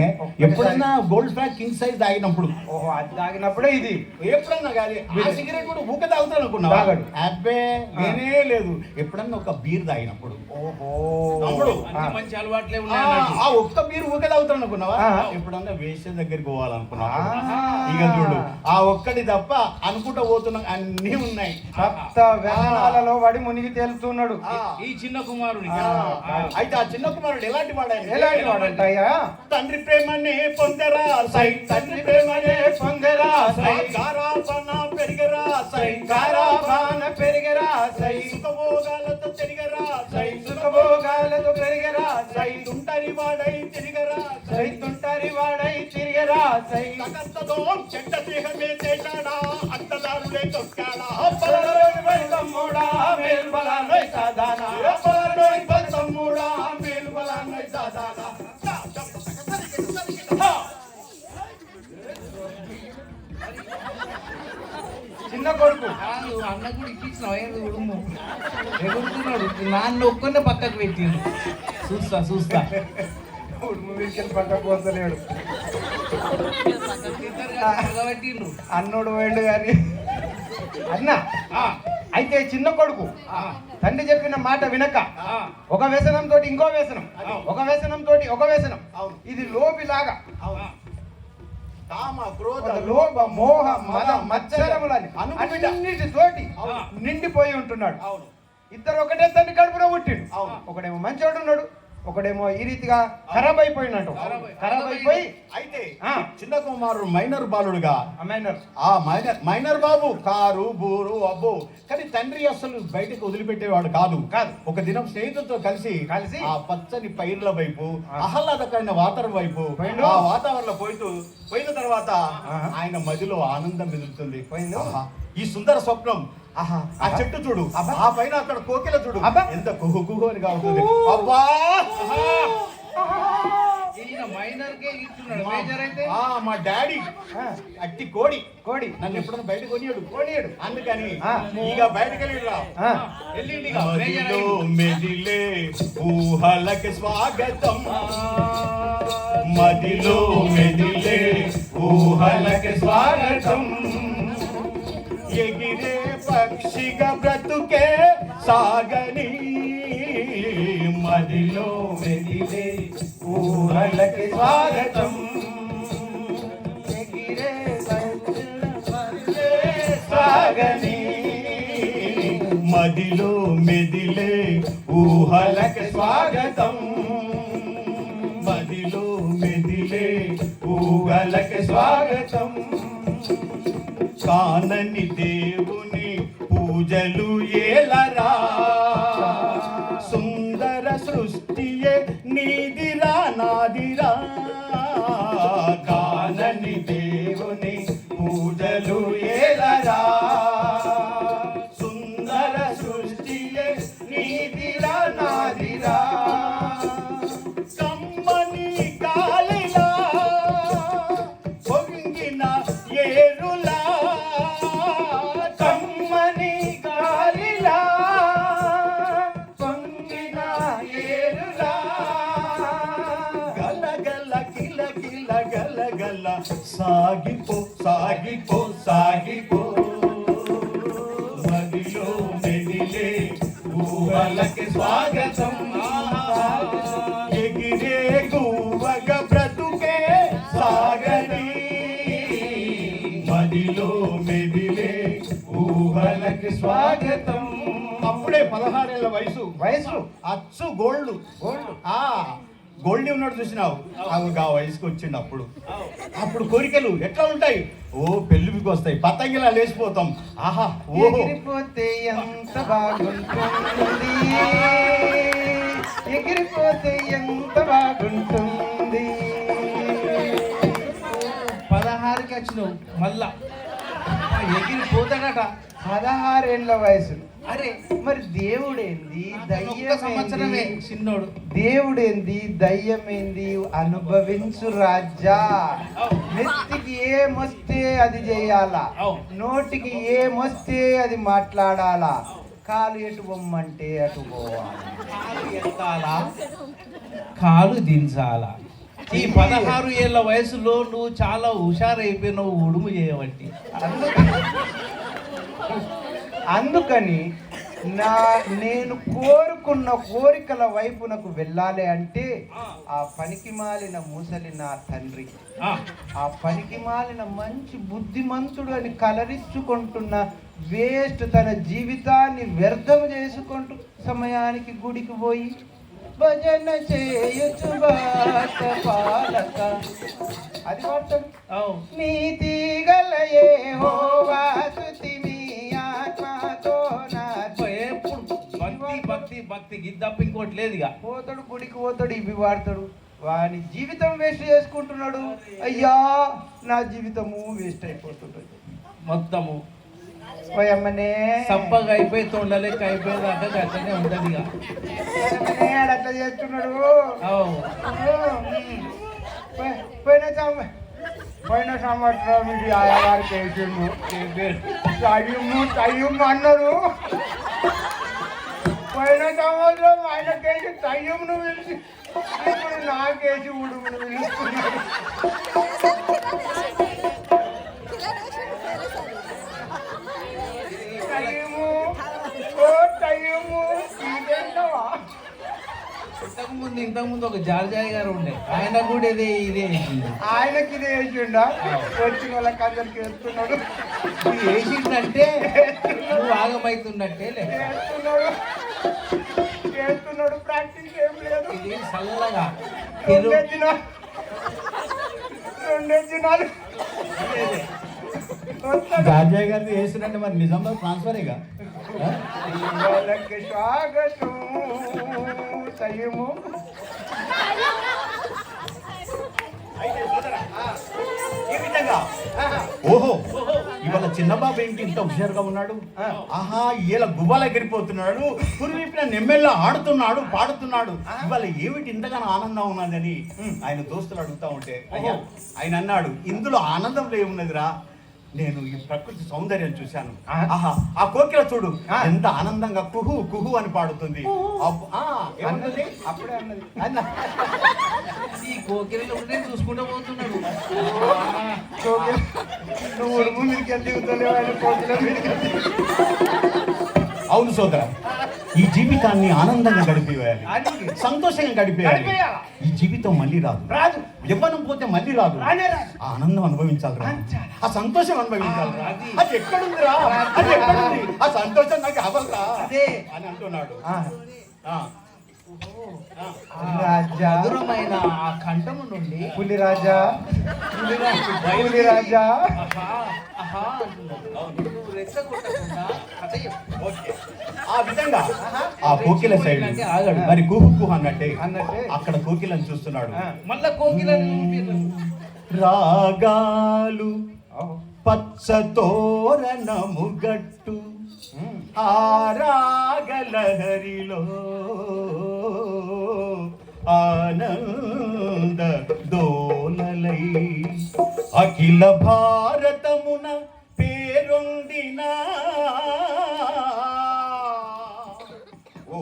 ఎప్పుడైనా గోల్డ్ ఫ్లాగ్ కింగ్ సైజ్ తాగినప్పుడే ఇది ఎప్పుడన్నా కాదు. ఆ సిగరెట్ కూడా ఊక తాగుతాడు అనుకున్నావా? అబ్బే నేనే లేదు. ఎప్పుడన్నా ఒక బీర్ తాగినప్పుడు మంచి అలవాట్లే ఆ ఒక్క బీర్ ఊక తాగుతాడు అనుకున్నావా? ఎప్పుడన్నా వేసే దగ్గరికి పోవాలనుకున్నా ఇక చూడు ఆ ఒక్కటి తప్ప అనుకుంటా పోతున్నా అన్ని ఉన్నాయి. వ్యసనాలలో వాడి మునిగి తేలుతున్నాడు ఈ చిన్న కుమారుడు. అయితే ఆ చిన్న కుమారుడు ఎలాంటి వాడంటయ్యా? తండ్రి ప్రేమనే పొందరా సై, తండ్రి ప్రేమనే పొందరా సై, గారాపన పెరిగరా సై, గారాపన పెరిగరా సై, సుఖభోగాలతో తిరిగరా సై, సుఖభోగాలతో పెరిగరా సై, తుంటరి వాడై తిరిగరా సై, తుంటరి వాడై తిరిగరా సై, తగంతదో చెడ్డ దేహమే చేశాడా అంతదారులే తొక్కాడా పలరోని బలముడా మేల్బలానై సాదానా, పలరోని బలముడా మేల్బలానై సాదానా. చిన్న కొడుకు అన్న కూడా ఇప్పించినావు ఎగురుతున్నాడు. నాన్న ఒక్కనే పక్కకు పెట్టిండు. చూస్తా పక్కకు పోతలేడు. అన్నోడు పోయిండు కానీ అన్న. అయితే చిన్న కొడుకు తండ్రి చెప్పిన మాట వినక ఒక వ్యసనంతో ఇంకో వ్యసనం, ఒక వ్యసనంతో ఒక వ్యసనం, ఇది లోపిలాగా లోభ మోహ మద మత్సరములని అన్నిటితోటి నిండిపోయి ఉంటున్నాడు. ఇద్దరు ఒకటే తండ్రి కడుపులో పుట్టిండు. ఒకడేమో మంచోడు ఉన్నాడు, ఒకడేమో ఈ రీతిగా ఖరాబ్ అయిపోయినట్టు. ఖరాబ్ అయిపోయి అయితే చిన్న కుమారుడు మైనర్ బాలుడుగా ఆ మైనర్ బాబు కారు బూరు అబ్బో. కానీ తండ్రి అసలు బయటకు వదిలిపెట్టేవాడు కాదు. ఒక దినం స్నేహితులతో కలిసి ఆ పచ్చని పైర్ల వైపు ఆహ్లాదకరమైన వాతావరణం వైపు ఆ వాతావరణంలో పోయిన తర్వాత ఆయన మదిలో ఆనందం మెదులుతుంది. ఈ సుందర స్వప్నం ఆ చెట్టు చూడు, ఆ పైన అక్కడ కోకిల చూడు ఎంత కుహు అని కావుతుంది. అబ్బా మా డాడీ అట్టి కోడి నన్ను ఎప్పుడన్నా బయట కొనియాడు. అందుకని ఇక బయటకు వెళ్ళిండు. మెదిలే ఊహలకి స్వాగతం, మదిలో మెదిలే ఊహ ఊహలకి స్వాగతం. ఎగిరే పక్షిగా బ్రతుకే సాగని మదిలో మెదిలే ఊహలకి స్వాగతం. ఎగిరే సాగని మదిలో మెదిలే ఊహలకి స్వాగతం. మదిలో మెదిలే ఊహలకి స్వాగతం. కానని దేవుని పూజలు ఏలరా, సుందర సృష్టియే నీదిరా నాదిరా. కానని దేవుని పూజలు ఏలరా, సుందర సృష్టియే నీదిరా నాదిరా. కమ్మని గాలిలా పొంగిన ఏరులా, కమ్మని గాలిలా పొంగిన ఏరులా. గలగల గిల గిల గలగల సాగిపో సాగిపో సాగిపో. మదిలో మెదిలే ఊహలకి స్వాగతం. ఎగిరే గువ్వగ బ్రతుకే సాగని మదిలో మెదిలే ఊహలకి స్వాగతం. అప్పుడే 16 ఏళ్ల వయసు అచ్చు గోల్డ్. గోల్డ్ ఉన్నాడు చూసినావు, ఆ వయసుకి వచ్చిండు. అప్పుడు కోరికలు ఎట్లా ఉంటాయి? ఓ పెళ్ళికి వస్తాయి, పతంగిలా లేచిపోతాం. ఆహా ఓహో, ఎగిరిపోతే ఎంత బాగుంటుంది, ఎగిరిపోతే ఎంత బాగుంటుంది. 16కి వచ్చినావు మళ్ళా ఎగిరిపోతాడట. 16 ఏళ్ల వయసు. అరే మరి దేవుడేంది, ఒక్క సంవత్సరమే దయ్యమేంది, చిన్నోడు. దేవుడేంది దయ్యమేంది అనుభవించు రాజా. నెత్తికి ఏమొస్తే అది చేయాలా, నోటికి ఏమొస్తే అది మాట్లాడాలా, కాలు ఎటు బొమ్మంటే అటు పోవాలి, కాలు ఎత్తాలా కాలు దించాలా. ఈ 16 ఏళ్ల వయసులో నువ్వు చాలా హుషారైపోయినావు ఉడుము చేయబట్టి. అందుకని నేను కోరుకున్న కోరికల వైపునకు వెళ్ళాలి అంటే ఆ పనికి మాలిన ముసలి నా తండ్రి, ఆ పనికి మాలిన మంచి బుద్ధిమంతుడు అని కలరించుకుంటున్న వేస్ట్ తన జీవితాన్ని వ్యర్థం చేసుకుంటూ సమయానికి గుడికి పోయి భజన చేయొచ్చు బాట పాలక అది పాడతాడు. నీతి గల యెహోవా స్తుతి మీ ఆత్మతో నా. ఎప్పుడు భక్తి భక్తి భక్తి గిద్దప్ప ఇంకోటి లేదు. ఇక పోతాడు గుడికి పోతాడు, ఇవి వాడతాడు, వాని జీవితం వేస్ట్ చేసుకుంటున్నాడు. అయ్యా నా జీవితము వేస్ట్ అయిపోతుంటుంది మొత్తము. పోయమ్మనే సప్పగా అయిపోయి తొండలెక్క అయిపోయేదాకా అట్లనే ఉంటది. ఇక అట్లా చేస్తున్నాడు. అవు. పోయిన సంవత్సరం ఇది ఆయగారికి వేసిండు, తయ్యము అన్నారు. పోయిన సంవత్సరం ఆయన కేసి తయ్యమును పిలిచి ఇప్పుడు నాకేసి ఉడుమును పిలుస్తున్నాడు. ఇంతకుముందు ఒక జార్జాయి గారు ఉండే, ఆయన కూడా ఇదే ఆయనకి ఇదే వేసిండా, వచ్చిన వాళ్ళకి అందరికి వేస్తున్నాడు. వేసిందంటే నువ్వు ఆగమైతున్నట్టే చేస్తున్నాడు, ప్రాక్టీస్ ఏం లేదు. ఇది చల్లగా రెండే దినాలు జార్జాయ్ గారిది వేసినట్టే మరి నిజంగా ట్రాన్స్ఫరేగా. స్వాగతం తయ్యము. ఈ విధంగా ఓహో ఇవాళ చిన్న బాబు ఏంటి ఇంత హుషారుగా ఉన్నాడు? ఆహా ఇలా గువ్వలు ఎగిరిపోతున్నాడు, పురివిప్పిన నెమ్మెల్లా ఆడుతున్నాడు, పాడుతున్నాడు. ఇవాళ ఏమిటి ఇంతగానో ఆనందం ఉన్నదని ఆయన దోస్తులు అడుగుతా ఉంటే ఆయన అన్నాడు, ఇందులో ఆనందంలో ఏమున్నదిరా, నేను ఈ ప్రకృతి సౌందర్యం చూశాను. ఆహా ఆ కోకిల చూడు ఎంత ఆనందంగా కుహు కుహు అని పాడుతుంది. అప్పుడే అన్నది ఈ కోకిలలో చూసుకుంటూ పోతున్నాడు. నువ్వు ఉడుపు మీదకి వెళ్ళి దిగుతలేవు, ఆయన కోకిల మీదకి వెళ్ళి. అవును సోదర, ఈ జీవితాన్ని ఆనందంగా గడిపేయాలి, అది సంతోషంగా గడిపేయాలి. గడిపేయాల. ఈ జీవితం మళ్ళీ రాదు, రాదు. యవ్వనం పోతే మళ్ళీ రాదు. రానే రాదు. ఆ ఆనందం అనుభవించాలి, అంచాలి. ఆ సంతోషం అనుభవించాలి. అది. అది ఎక్కడుందిరా, అది ఎక్కడుంది, ఆ సంతోషం నాకు కావాలరా అదే అని అంటున్నాడు. ఆ, ఆ, రాజా మధురమైన ఆ కంఠము నుండి పులి రాజా పులి రాజా ఆహా, ఆహా అంటున్నాడు. నువ్వు రెచ్చగొట్టకుండా కథ చెప్పు. ఓకే. ఆ విధంగా ఆ కోకిల సైడ్ అంటే ఆగాడు. మరి కుహు కుహు అన్నట్టే అన్నట్టే. అక్కడ కోకిలను చూస్తున్నాడు. మళ్ళా కోకిలను రాగాలు పచ్చ తోరణముగట్టు ఆరాగలహరిలో ఆనంద దోలలై అఖిల భారతమున పేరొందిన ఓ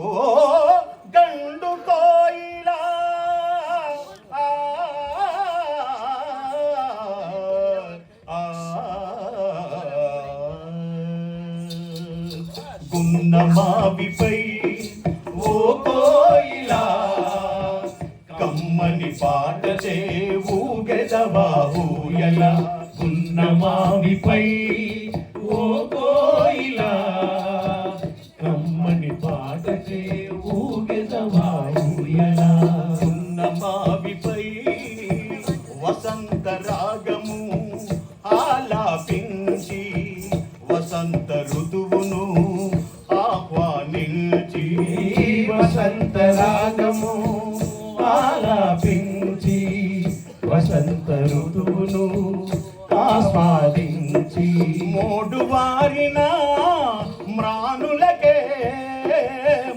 గండు కోయిలా గున్నమావిపై ఓ కోయిలా కమ్మని పాట ఊగెదవా ఊయల. గున్నమావిపై ఓ కోయిలా కమ్మని పాట ఊగెదవా ఊయల. గున్నమావిపై వసంత రాగము ఆలాపించి వసంత ఋతువును ఆహ్వానించి వసంత రాగము ఆలాపించి వసంత ఋతువును ఆస్వాదించి మోడు వారిన మ్రానులకే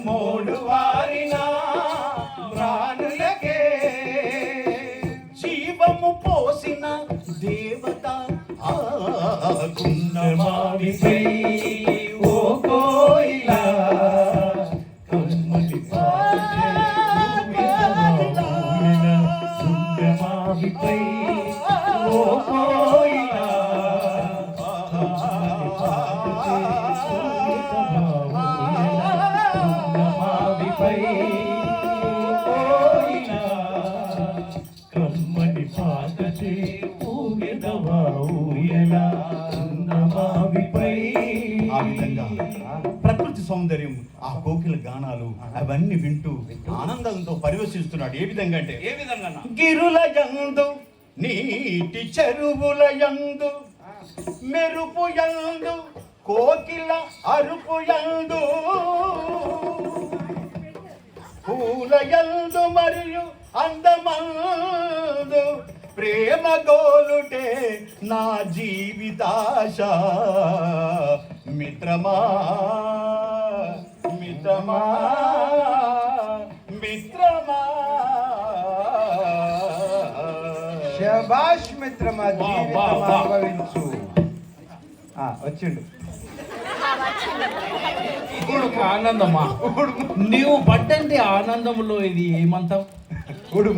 మోడు వారిన మ్రానులకే జీవము పోసిన దేవత గున్నమావిపై ఓ కోయిలా కమ్మని పాట గున్నమావిపై ఓ కోయిలా గున్నమావిపై కోయిలా కమ్మని పాట ఊగెదవా ఊయల. ఆ విధంగా ప్రకృతి సౌందర్యం, ఆ కోకిల గానాలు అవన్నీ వింటూ ఆనందంతో పరివేశిస్తున్నాడు. ఏ విధంగా అంటే ఏ విధంగా గిరుల యందు నీటి చెరువుల యందు మెరుపు యందు కోకిల అరుపు యందు పూల యందు మరియు అందమందు ప్రేమ గోలుటే నా జీవితాశ. మిత్రమా మిత్రమా మిత్రమా శభాష్ మిత్రమా, వా, జీవితం వా, వా. అనుభవించు. వచ్చిండు ఇప్పుడు ఒక ఆనందమా నీవు పడ్డంటే ఆనందంలో ఇది ఏమంత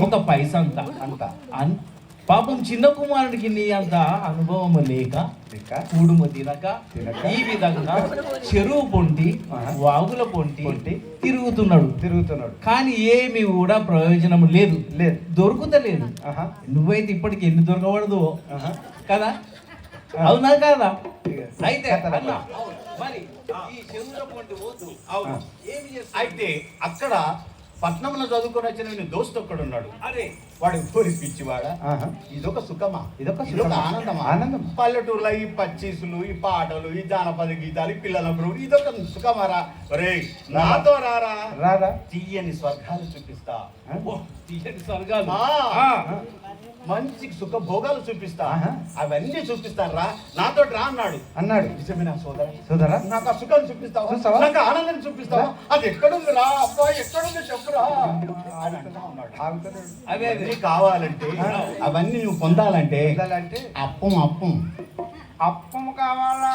ఒక పైస అంత అంత పాపం చిన్న కుమారుడికి నీ అంత అనుభవం లేక కూడుము తినక ఈ విధంగా చెరువు పొంటి వాగుల పొంటి తిరుగుతున్నాడు. కానీ ఏమి కూడా ప్రయోజనం లేదు, దొరుకుతలేదు. నువ్వైతే ఇప్పటికి ఎన్ని దొరకబడదు కదా, అవునా కాదా? అయితే అన్న, మరి ఈ చెరువుల పొంటి పోతూ ఏమి చేస్తావు? అయితే అక్కడ పట్నంలో చదువుకొని వచ్చిన దోస్తు ఒక్కడున్నాడు. అరే వాడు ఊరి పిచ్చివాడ. ఇదొక సుఖమా, ఇదొక ఆనందమా. ఆనందం. పల్లెటూరులో ఈ పచ్చీసులు, ఈ పాటలు, ఈ జానపద గీతాలు, ఈ పిల్లల బ్రూడు, ఇదొక సుఖమారా. రే నాతో రారా, రారా, తీయని స్వర్గాలు చూపిస్తా. తీయని స్వర్గాలు, మంచి సుఖ భోగాలు చూపిస్తా, అవన్నీ చూపిస్తాను రా, నాతో రా అన్నాడు. నిజమేనా సోదరా, నాకు ఆ సుఖాన్ని చూపిస్తావా, నాకు ఆనందం చూపిస్తావా? అది ఎక్కడుంది రా అబ్బా, ఎక్కడుంది చెప్పురా అని అంటా ఉన్నాడు. అదే అవన్నీ కావాలంటే, అవన్నీ నువ్వు పొందాలంటే అప్పం అప్పం కావాలా?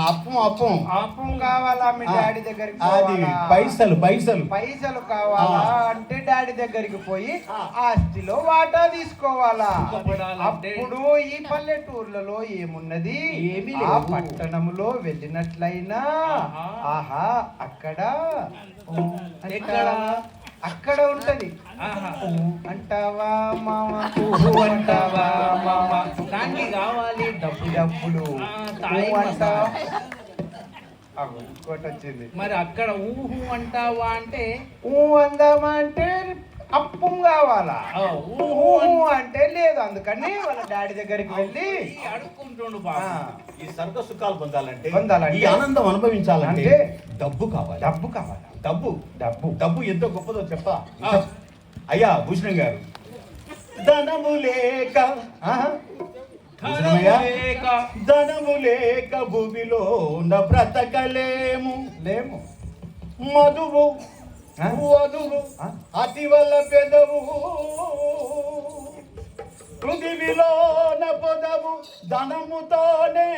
అప్పం అప్పం అప్పం కావాలా? మీ డాడీ దగ్గరికి అది పోవాలా? పైసలు పైసలు పైసలు కావాలా అంటే డాడీ దగ్గరికి పోయి ఆస్తిలో వాటా తీసుకోవాలా? అప్పుడు ఈ పల్లెటూర్లలో ఏమున్నది? ఏమీ ఆ లేదు. పట్టణంలో వెళ్ళినట్లయినా ఆహా అక్కడ ఎక్కడ? అక్కడ ఉంటది. ఆహా. అంటావా మామ? అంటావా మామ? దానికి కావాలి డబ్బు. డబ్బులు తాయి అంటావా? మసాలా. ఇంకోటి వచ్చింది. మరి అక్కడ ఊహు అంటావా అంటే అందామా అంటే అప్పం కావాలా? ఆ, ఊహు అంటే లేదు. అందుకని వాళ్ళ డాడీ దగ్గరికి వెళ్ళి అడుక్కుంటుండు ఆ, బాబు. ఈ సర్గ సుఖాలు పొందాలంటే పొందాలంటే, ఈ ఆనందం అనుభవించాలంటే అంటే డబ్బు కావాలి. డబ్బు కావాలా? డబ్బు డబ్బు డబ్బు ఎంతో గొప్పదో చెప్పా. అయ్యా భూషణం గారు, ధనము లేక ఆహా. భూషణమయ్యా, లేక ధనము లేక భూమిలో బ్రతకలేము. లేము. మధువు ఆ? వధువు ఆ? అతి వల్ల పెదవు పృథివిలోన పొదవు ధనముతోనే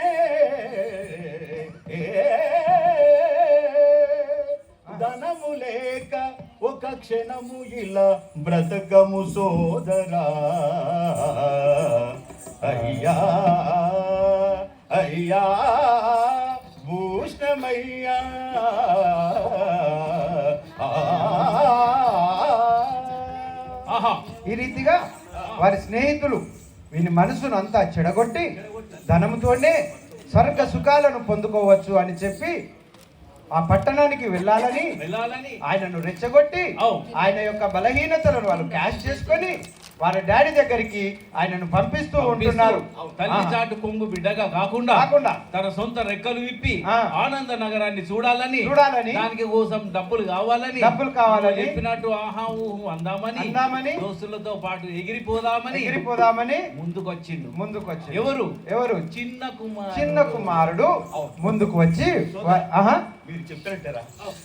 ధనము లేక ఒక క్షణము ఇలా బ్రతకము సోదరా. అయ్యా అయ్యా భూషణమయ్యా. ఆహా. ఈ రీతిగా వారి స్నేహితులు వీని మనసును అంతా చెడగొట్టి ధనముతోనే స్వర్గ సుఖాలను పొందుకోవచ్చు అని చెప్పి ఆ పట్టణానికి వెళ్ళాలని ఆయనను రెచ్చగొట్టి అవు. ఆయన యొక్క బలహీనతలను వాళ్ళు క్యాష్ చేసుకొని వారి డాడీ దగ్గరికి ఆయనను పంపిస్తూ ఉంటున్నారు. తల్లి చాటు కొంగు బిడ్డగా కాకుండా తన సొంత రెక్కలు విప్పి ఆ. ఆనంద నగరాన్ని చూడాలని దానికి కోసం డబ్బులు కావాలని చెప్పినట్టు ఆహా ఊహు అందామని దోస్తులతో పాటు ఎగిరిపోదామని ముందుకొచ్చిండు. ఎవరు? చిన్న కుమారుడు ముందుకు వచ్చి ఆహా మీరు చెప్పినట్టేరా,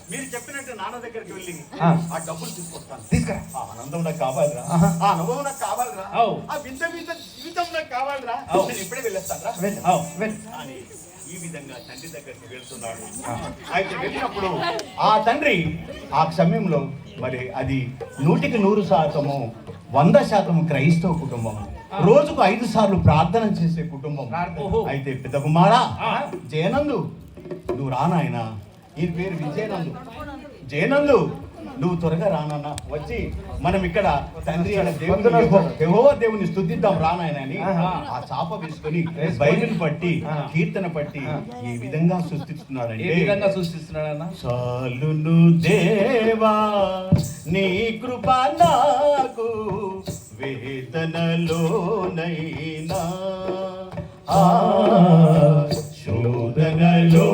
మీరు చెప్పినట్టు నాన్న దగ్గరికి వెళ్ళి ఆ డబ్బులు తీసుకొస్తాను. తీసుకురా. ఆ ఆనందం నాకు కావాలిరా, ఆ అనుభవం నాకు కావాలిరా, ఆ వింత వింత జీవితం నాకు కావాలిరా. నేను ఇప్పుడే వెళ్ళేస్తాను అని ఈ విధంగా తండ్రి దగ్గరికి వెళ్తున్నాడు. అయితే వెళ్ళినప్పుడు ఆ తండ్రి ఆ సమయంలో మరి అది 100% 100% క్రైస్తవ కుటుంబం, రోజుకు 5 సార్లు ప్రార్థన చేసే కుటుంబం. అయితే పెద్ద కుమారా జయనందు, నువ్వు రానాయన. ఈ పేరు విజయనందు. జయనందు, నువ్వు త్వరగా రానన్నా, వచ్చి మనం ఇక్కడ తండ్రి అయిన దేవుని యెహోవా దేవుని స్తుతిద్దాం రానాయన అని ఆ చాప వేసుకొని బైబిల్ పట్టి కీర్తన పట్టి ఈ విధంగా సృష్టిస్తున్నాడన్నా. చాలును దేవా నీ కృప నాకు వేదనలోనైనా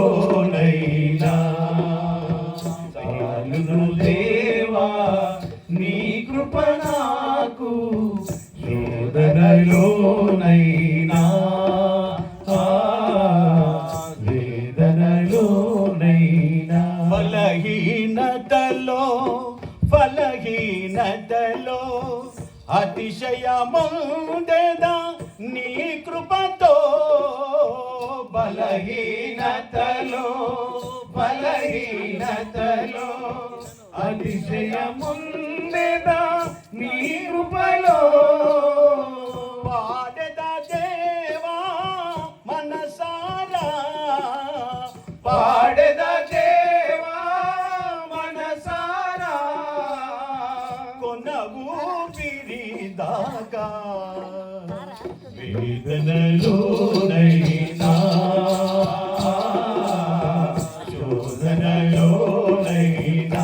శోధనలోనైనా. చాలును దేవా నీ కృప నాకు శోధనలోనైనా వేదనలోనైనా. ఫలహీనతలో అతిశయముందెదా నీ కృపతో. బలహీనతలో అతిశయముందెదా నీ కృపలో. పాడెదా దేవా మనసారా, పాడెదా దేవా మనసారా, కొన ఊపిరిదాకా వేదనలోనైనా శోధనలోనైనా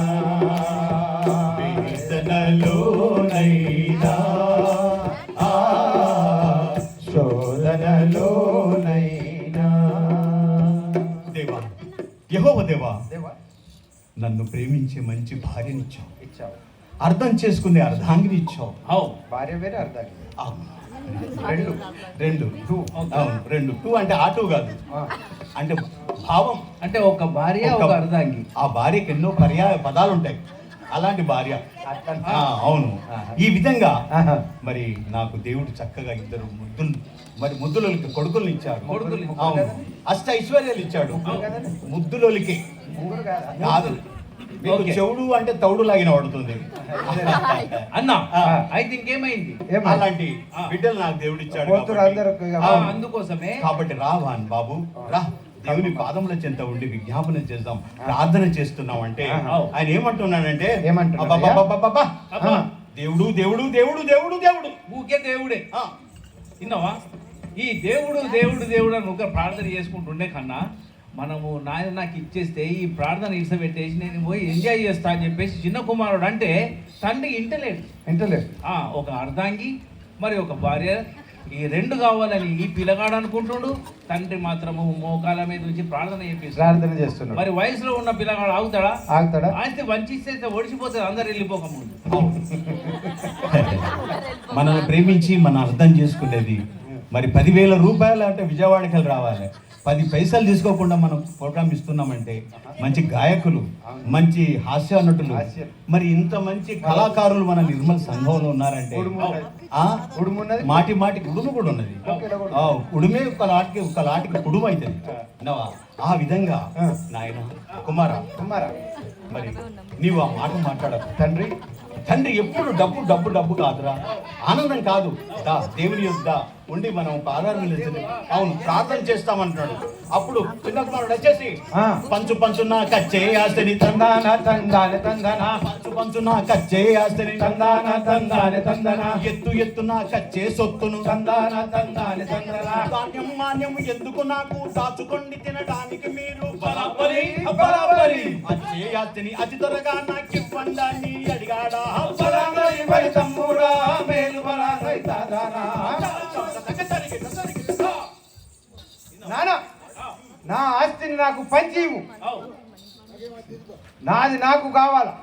వేదనలోనైనా శోధనలోనైనా. దేవా, యెహోవా దేవా, నన్ను ప్రేమించే మంచి భార్యనిచ్చావు, అర్థం చేసుకునే అర్ధాంగిని ఇచ్చావు. భార్య వేరే అర్థం రెండు టూ అంటే ఆ టూ కాదు, అంటే భావం, అంటే ఒక భార్య ఒక అర్ధాంగి. ఆ భార్యకి ఎన్నో పర్యాయ పదాలు ఉంటాయి. అలాంటి భార్య. అట్లా. అవును. ఈ విధంగా ఆహా. మరి నాకు దేవుడు చక్కగా ఇద్దరు ముద్దులకి కొడుకులను ఇచ్చాడు. అవును. అష్ట ఐశ్వర్యాలు ఇచ్చాడు ముద్దులకి. ముగ్గురు కాదా? కాదు, మీకు ఓకే. చెవుడు అంటే తౌడు లాగిన పడుతుంది. అన్న అయితే ఇంకేమైంది? అలాంటి బిడ్డలు నాకు దేవుడు ఇచ్చాడు పోతురు అందరూ ఇక. అందుకోసమే కాబట్టి రావాన్ బాబు రా, దేవుని పాదముల చెంత ఉండి విజ్ఞాపన చేద్దాం, ప్రార్థన చేస్తున్నాం అంటే ఆయన ఏమంటున్నాడంటే ఏమంటున్నాడు? అబ్బబ్బబ్బబ్బబ్బా, అబ్బా. దేవుడు దేవుడు దేవుడు దేవుడు దేవుడు. ఊకే దేవుడే. ఆ, విన్నావా? ఈ దేవుడు దేవుడు దేవుడు అని ఒక ప్రార్థన చేసుకుంటుండే కన్నా మనము నాయన నాకు ఇచ్చేస్తే ఈ ప్రార్థన ఇడిసబెట్టేసి నేను పోయి ఎంజాయ్ చేస్తా అని చెప్పేసి చిన్న కుమారుడు అంటే తండ్రి ఇంటలేడు. ఇంటలేదు. ఒక అర్ధాంగి మరి ఒక భార్య, ఈ రెండు కావాలని ఈ పిల్లగాడు అనుకుంటుడు. తండ్రి మాత్రము మోకాల మీద నుంచి ప్రార్థన చేపిస్తాడు. ప్రార్థన చేస్తున్నాడు. మరి వయసులో ఉన్న పిల్లగాడు ఆగుతాడా? ఆగుతాడా? అయితే వంచిస్తే ఒడిచిపోతుంది, అందరు వెళ్ళిపోకముందు. మనల్ని ప్రేమించి మనం అర్థం చేసుకునేది మరి 10,000 రూపాయలు అంటే విజయవాడకి వెళ్ళి రావాలి. 10 పైసలు తీసుకోకుండా మనం ప్రోగ్రామ్ ఇస్తున్నామంటే మంచి గాయకులు, మంచి హాస్య నటులు, మరి ఇంత మంచి కళాకారులు మన నిర్మల్ సంఘంలో ఉన్నారంటే మాటి మాటికి ఉడుము కూడా ఉన్నది. ఉడుమే ఒక లాటికి కుడుము అవుతుంది. ఆ విధంగా నాయన కుమారా మరి నీవు ఆ మాట మాట్లాడదు. తండ్రి ఎప్పుడు డబ్బు డబ్బు డబ్బు కాదురా, ఆనందం కాదు. దేవుని యొక్క ఉండి మనం ఒక ఆధారం నిలిచింది. అవును, ప్రార్థన చేస్తామంటున్నాడు. అప్పుడు చిన్న కుమారుడు వచ్చేసి పంచు పంచు నా కచ్చే ఆస్తని తందాన తందాన తందన, పంచు పంచు నా కచ్చే ఆస్తని తందాన తందాన తందన, ఎత్తు ఎత్తు నా కచ్చే సొత్తును తందాన తందాన తందన, ధాన్యం మాన్యం ఎందుకు నాకు దాచుకొని తినడానికి మీరు బరాబరి బరాబరి, అచ్చే ఆస్తని అతి త్వరగా నాకు ఇవ్వండి అడిగాడా బరాబరి మరి తమ్ముడా మేలు బరాబరి దాదానా. నాన్న, నా ఆస్తిని నాకు పంచివు. నాది నాకు కావాలా.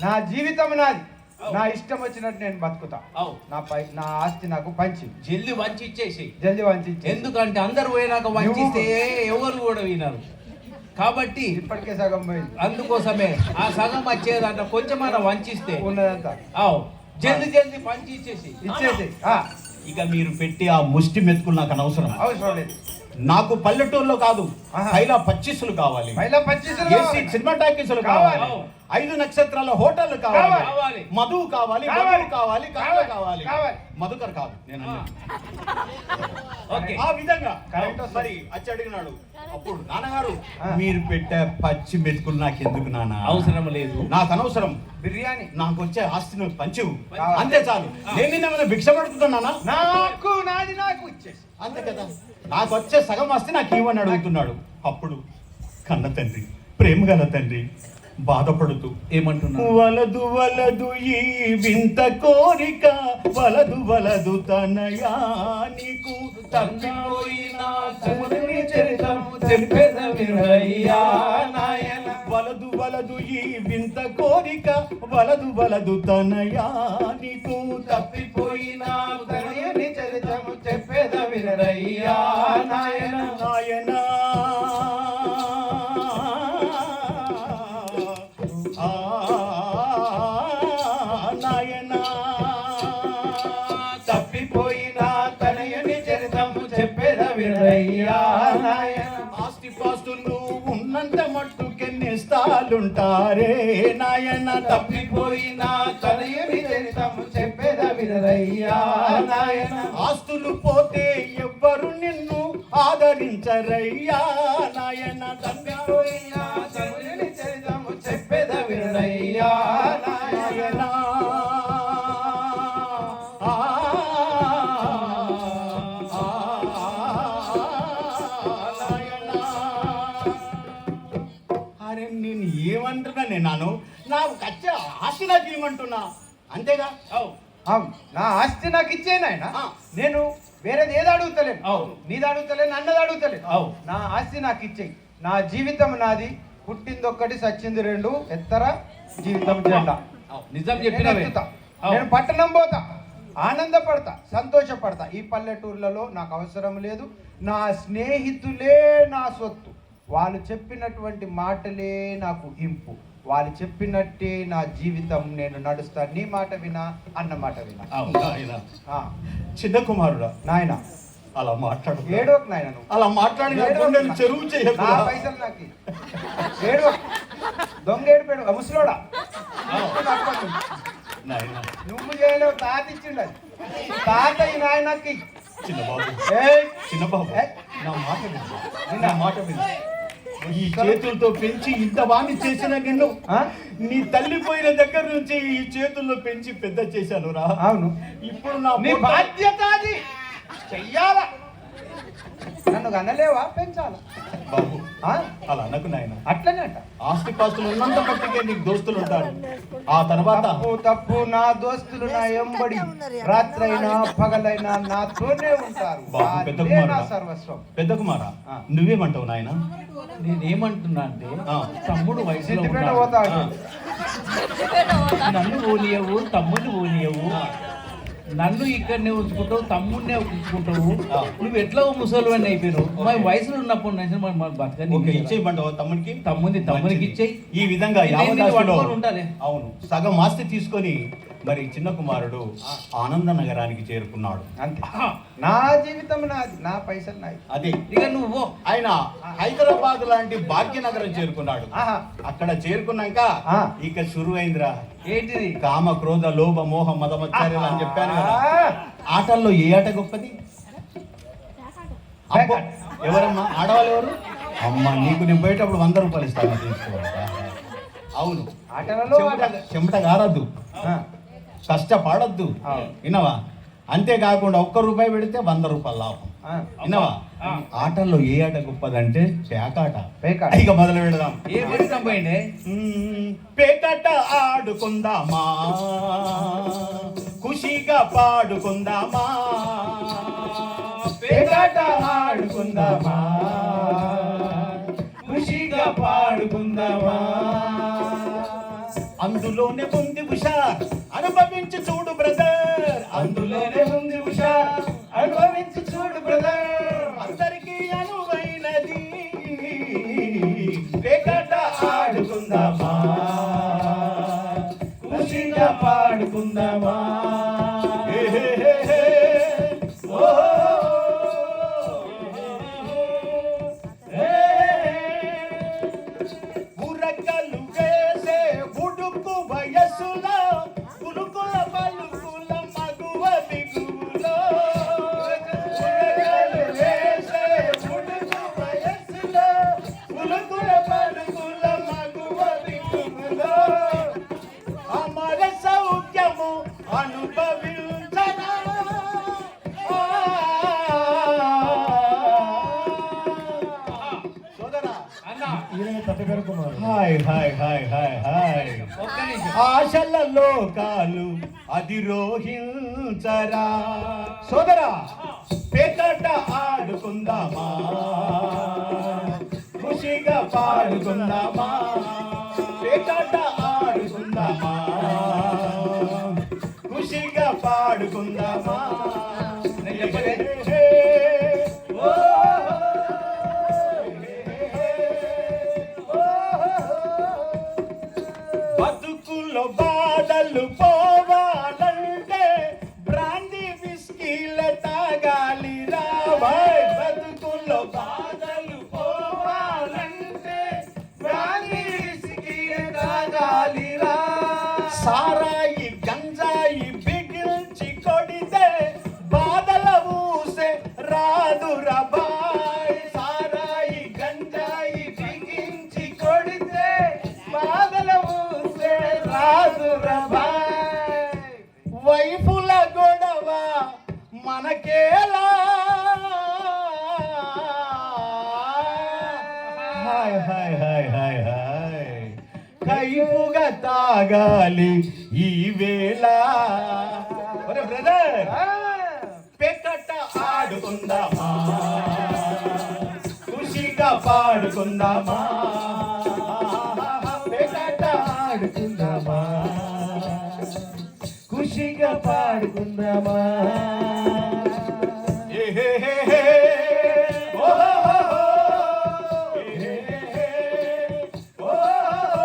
నా జీవితం నాది. నా ఇష్టం వచ్చినట్టు నేను బతుకుతా. నా ఆస్తి నాకు పంచి జల్ది వంచి ఇచ్చేసి. ఎందుకంటే అందరు పోయినాక వంచిస్తే ఎవరు కూడా వినరు. కాబట్టి ఇప్పటికే సగం పోయింది. అందుకోసమే ఆ సగం వచ్చేదంట కొంచెమైనా వంచిస్తే ఉన్నదంతా జల్ది జల్ది పంచి ఇచ్చేసి. ఇక మీరు పెట్టి ఆ ముష్టి మెతుకులు నాకు అవసరం లేదు. నాకు పల్లెటూరులో కాదు, పైలా 25 కావాలి, సినిమా టాకీసులు కావాలి, 5 నక్షత్రాల హోటల్ కావాలి, మధు కావాలి, మధుకర్ కాదు నేను ఆ విధంగా. మరి వచ్చి అడిగినాడు. అప్పుడు నాన్నగారు మీరు పెట్టే పచ్చి మెతుకులు నాకు ఎందుకు నాన్న, అవసరం లేదు, నాకు అనవసరం. బిర్యానీ నాకు వచ్చే ఆస్తిని పంచు అంతే చాలు. నేను భిక్ష పడుతున్నానా? నాకు నాది నాకు ఇచ్చేసి అంతే కదా. నాకు వచ్చే సగం ఆస్తి నాకు ఇవ్వని అడుగుతున్నాడు. అప్పుడు కన్న తండ్రి, ప్రేమ గల తండ్రి బాధపడుతూ ఏమంటున్నాడు? వలదు వలదు ఈ వింత కోరిక, వలదు వలదు తనయా నీకు తప్పిపోయిన తమ్ముని చరితము చెప్పెదవిరయ్యా నాయన. వలదు వలదు ఈ వింత కోరిక, వలదు వలదు తనయా నీకు తప్పిపోయిన తనయుని చరితము చెప్పెదవిరయ్యా నాయన నాయన. ఆస్తి పాస్తులు ఉన్నంత మట్టుకెన్నిస్తాలుంటారే నాయన, తప్పిపోయిన తనయుని చరితము చెప్పేద వినరయ్యా నాయన. ఆస్తులు పోతే ఎవ్వరు నిన్ను ఆదరించరయ్యా నాయన, తప్పిపోయిన తనయుని చరితము చెప్పేద వినరయ్యా నాయన. నేను ఏమంటున్నా నేను నాకు వచ్చే ఆస్తి నాకు ఏమంటున్నా అంతేగా. నా ఆస్తి నాకు ఇచ్చేనా నేను వేరేది ఏది అడుగుతలేను, నీది అడుగుతలేను, అన్నది అడుగుతలేను. నా ఆస్తి నాకు ఇచ్చేయి. నా జీవితం నాది, పుట్టింది ఒక్కటి సచ్చింది 2, ఎత్తర జీవితం జెండా. నిజం చెప్పిన నేను పట్టణం పోతా, ఆనందపడతా, సంతోషపడతా. ఈ పల్లెటూర్లలో నాకు అవసరం లేదు. నా స్నేహితులే నా సొత్తు. వాళ్ళు చెప్పినటువంటి మాటలే నాకు ఇంపు. వాళ్ళు చెప్పినట్టే నా జీవితం నేను నడుస్తా. నీ మాట వినా, అన్న మాట వినా. అవునా ఆయన? ఆ, చిన్న కుమారుడా, నాయన అలా మాట్లాడు. ఏడోక్ నాయన, నువ్వు అలా మాట్లాడి నా గుండెని చెరువు నా చేయకు. పైసలు నాకు ఏడో దొంగ ఏడిపోయాడు ముసలోడా. నాయనా, నువ్వు చేయలేవు, తాత ఇచ్చిండు అది. తాత ఈ నాయనకి. చిన్న బాబు, ఏయ్, చిన్న బాబు, ఏయ్, నా మాట విను. నా మాట విను. ఈ చేతులతో పెంచి ఇంత వాణ్ణి చేసిన నిన్ను ఆ? నీ తల్లి పోయిన దగ్గర నుంచి ఈ చేతుల్లో పెంచి పెద్ద చేశాను రా. అవును, ఇప్పుడు నా నీ బాధ్యత అది చెయ్యాలా. నన్ను కనలేవా, పెంచాలా. బాబు, ఆ? అలా అనకు నాయన. అట్లనే అంట. ఆస్తి పాస్తులు ఉన్నంత మట్టికే నీకు దోస్తులు ఉంటారు. ఆ తర్వాత తప్పు తప్పు, నా దోస్తులు నా ఎంబడి రాత్రైనా పగలైనా నాతోనే ఉంటారు. బాబు, పెద్ద వాళ్ళే నా కుమారుడా. సర్వస్వం. పెద్ద కుమారా, ఆ. నువ్వేమంటావు నాయన? నేనేమంటున్నా అంటే ఆ. తమ్ముడు వయసులో సిద్దిపేట ఉన్నాడు. పోతా ఆ. నన్ను ఓనియవు, తమ్ముడిని ఓనియవు. నన్ను ఇక్కడనే ఉంచుకుంటావు, తమ్ముడినే ఉంచుకుంటావు. ఆ. నువ్వు ఎట్లా ముసలివాడిని అయిపోయావు. మరి వయసులో ఉన్నప్పుడు నుంచి మన బతకని ఓకే, ఇచ్చేయమంటావా తమ్ముడికి? తమ్ముడికి మంచిది. ఇచ్చేయి. ఈ విధంగా నేను యావదాసులో పట్టుకొని ఉంటాలే. అవును, సగం ఆస్తి తీసుకొని మరి చిన్న కుమారుడు ఆనంద నగరానికి చేరుకున్నాడు. అంతే. నా జీవితం నాది, నా పైసలు నాది. అదే ఇక నువ్వు ఆయన హైదరాబాద్ లాంటి భాగ్యనగరం చేరుకున్నాడు. ఆహా. అక్కడ చేరుకున్నాక ఆ. ఇక శురువైందిరా ఏంటిది? కామ క్రోధ లోభ మోహ మదమత్సర్యాలు అని చెప్పాను కదా. ఆటల్లో ఏ ఆట గొప్పది? అబ్బో, ఎవరమ్మా ఆడవాళ్ళు ఎవరు? అమ్మ, నీకు నేను పోయేటప్పుడు 100 రూపాయలు ఇస్తాను, తీసుకోవాలి. అవును, ఆటలలో చెమట గారద్దు, ఆ. కష్టపడద్దు, అవును. వినవా? అంతేకాకుండా 1 రూపాయి పెడితే 100 రూపాయలు లాభం, ఆ. వినవా? ఆ. ఆటల్లో ఏ ఆట గొప్పదంటే పేకాట. పేకాట. ఇక మొదలు పెడదాం. ఏ పడితం పోయిండే? పేకాట ఆడుకుందామా, ఖుషిగా పాడుకుందామా. పేకాట ఆడుకుందామా, ఖుషిగా పాడుకుందామా. అందులోనే ఉంది హుషార్, అనుభవించి చూడు బ్రదర్. అందులోనే ఉంది ఉషా, అనుభవించి చూడు బ్రదర్. అందరికీ అనువైనది పేకాట ఆడుకుందామా, ఖుషిగా పాడుకుందామా. హే హే హే హే. ఓ ఉరకలు వేసే ఉడుకు వయసులో పులుకుల పలుకుల మగువ దిగులో. ఉరకలు వేసే ఉడుకు వయసులో పులుకుల పలుకుల మగువ దిగులో. అమర సౌఖ్యము అనుభవించనా. సోదరా, అన్నా, హాయ్ హాయ్ హాయ్ హాయ్ హాయ్. ఒక్క నిమిషం. ఆశలలో కాలు అధిరోహించరా. సోదరా, పేకాట ఆడుకుందామా, ఖుషిగా పాడుకుందామా. పేకాట ఆడుకుందామా, ఖుషిగా పాడుకుందామా. నేను చెప్పలే? ఓ బతుకులో బాధలు పోవాలంటే బ్రాందీ విస్కీల తాగాలి రావాయ్. బతుకులో బాధలు పోవాలంటే బ్రాందీ విస్కీల తాగాలి రా. సారాయి గంజాయి బిగిల్చి కొడితే బాధల ఊసే రాదురా బాయ్. సారాయి గంజాయి బిగించి కొడితే బాధల ఊసే రాదురా బాయ్. వైఫుల గొడవ మనకేలా. హాయ్ హాయ్ హాయ్ హాయ్ హాయ్. కైపుగా తాగాలి ఈ వేళ. ఒరే బ్రదర్, పేకాట ఆడుకుందామా, ఖుషిగా పాడుకుందామా. పేకాట ఆడుకుందామా, ఖుషిగా పాడుకుందామా. ఏ హే హే హే. ఓ హో హో హో. ఏ హే హే హే. ఓ హో హో హో.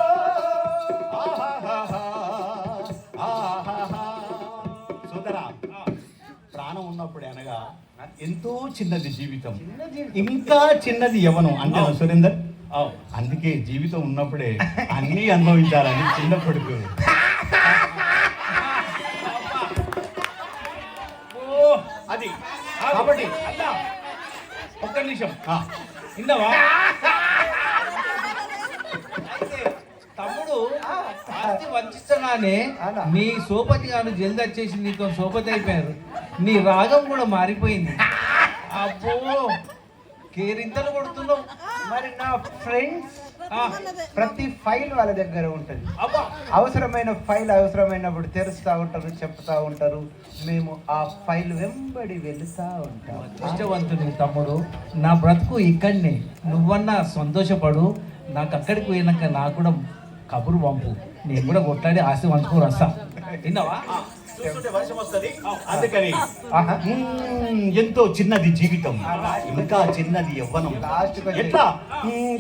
ఎంతో చిన్నది జీవితం, చిన్న జీవితం. ఇంకా చిన్నది యవ్వనం అంటే సురేందర్. అవు అందుకే జీవితం ఉన్నప్పుడే అన్నీ అనుభవించాలని చిన్నప్పటికి. ఓ అది కాబట్టి అన్న ఒక్క నిమిషం విన్నావా? అయితే తమ్ముడు ఆస్తి వంచగానే అలా. నీ సోపతి గారు జల్ది వచ్చేసి నీతో సోపతి అయిపోయారు. నీ రాగం కూడా మారిపోయింది. అబ్బో కేరింతలు కొడుతున్నావు. మరి నా ఫ్రెండ్స్ ఆ, ప్రతి ఫైల్ వాళ్ళ దగ్గర ఉంటుంది. అబ్బా అవసరమైన ఫైల్ అవసరమైనప్పుడు తెరుస్తూ ఉంటారు, చెప్తా ఉంటారు. మేము ఆ ఫైల్ వెంబడి వెళుతూ ఉంటాం. ఇష్టవంతుని తమ్ముడు. నా బ్రతుకు ఇక్కడనే. నువ్వన్నా సంతోషపడు. నాకు అక్కడికి పోయినాక నాకు కూడా కబురు పంపు. నేను కూడా కొట్లాడి ఆస్తి వంచుకొని వస్తా. విన్నావా? చూస్తుంటే వర్షం వస్తది. అందుకని ఆహా. ఎంతో చిన్నది జీవితం, ఇంకా చిన్నది యవ్వనం. లాస్ట్ కి ఎట్లా?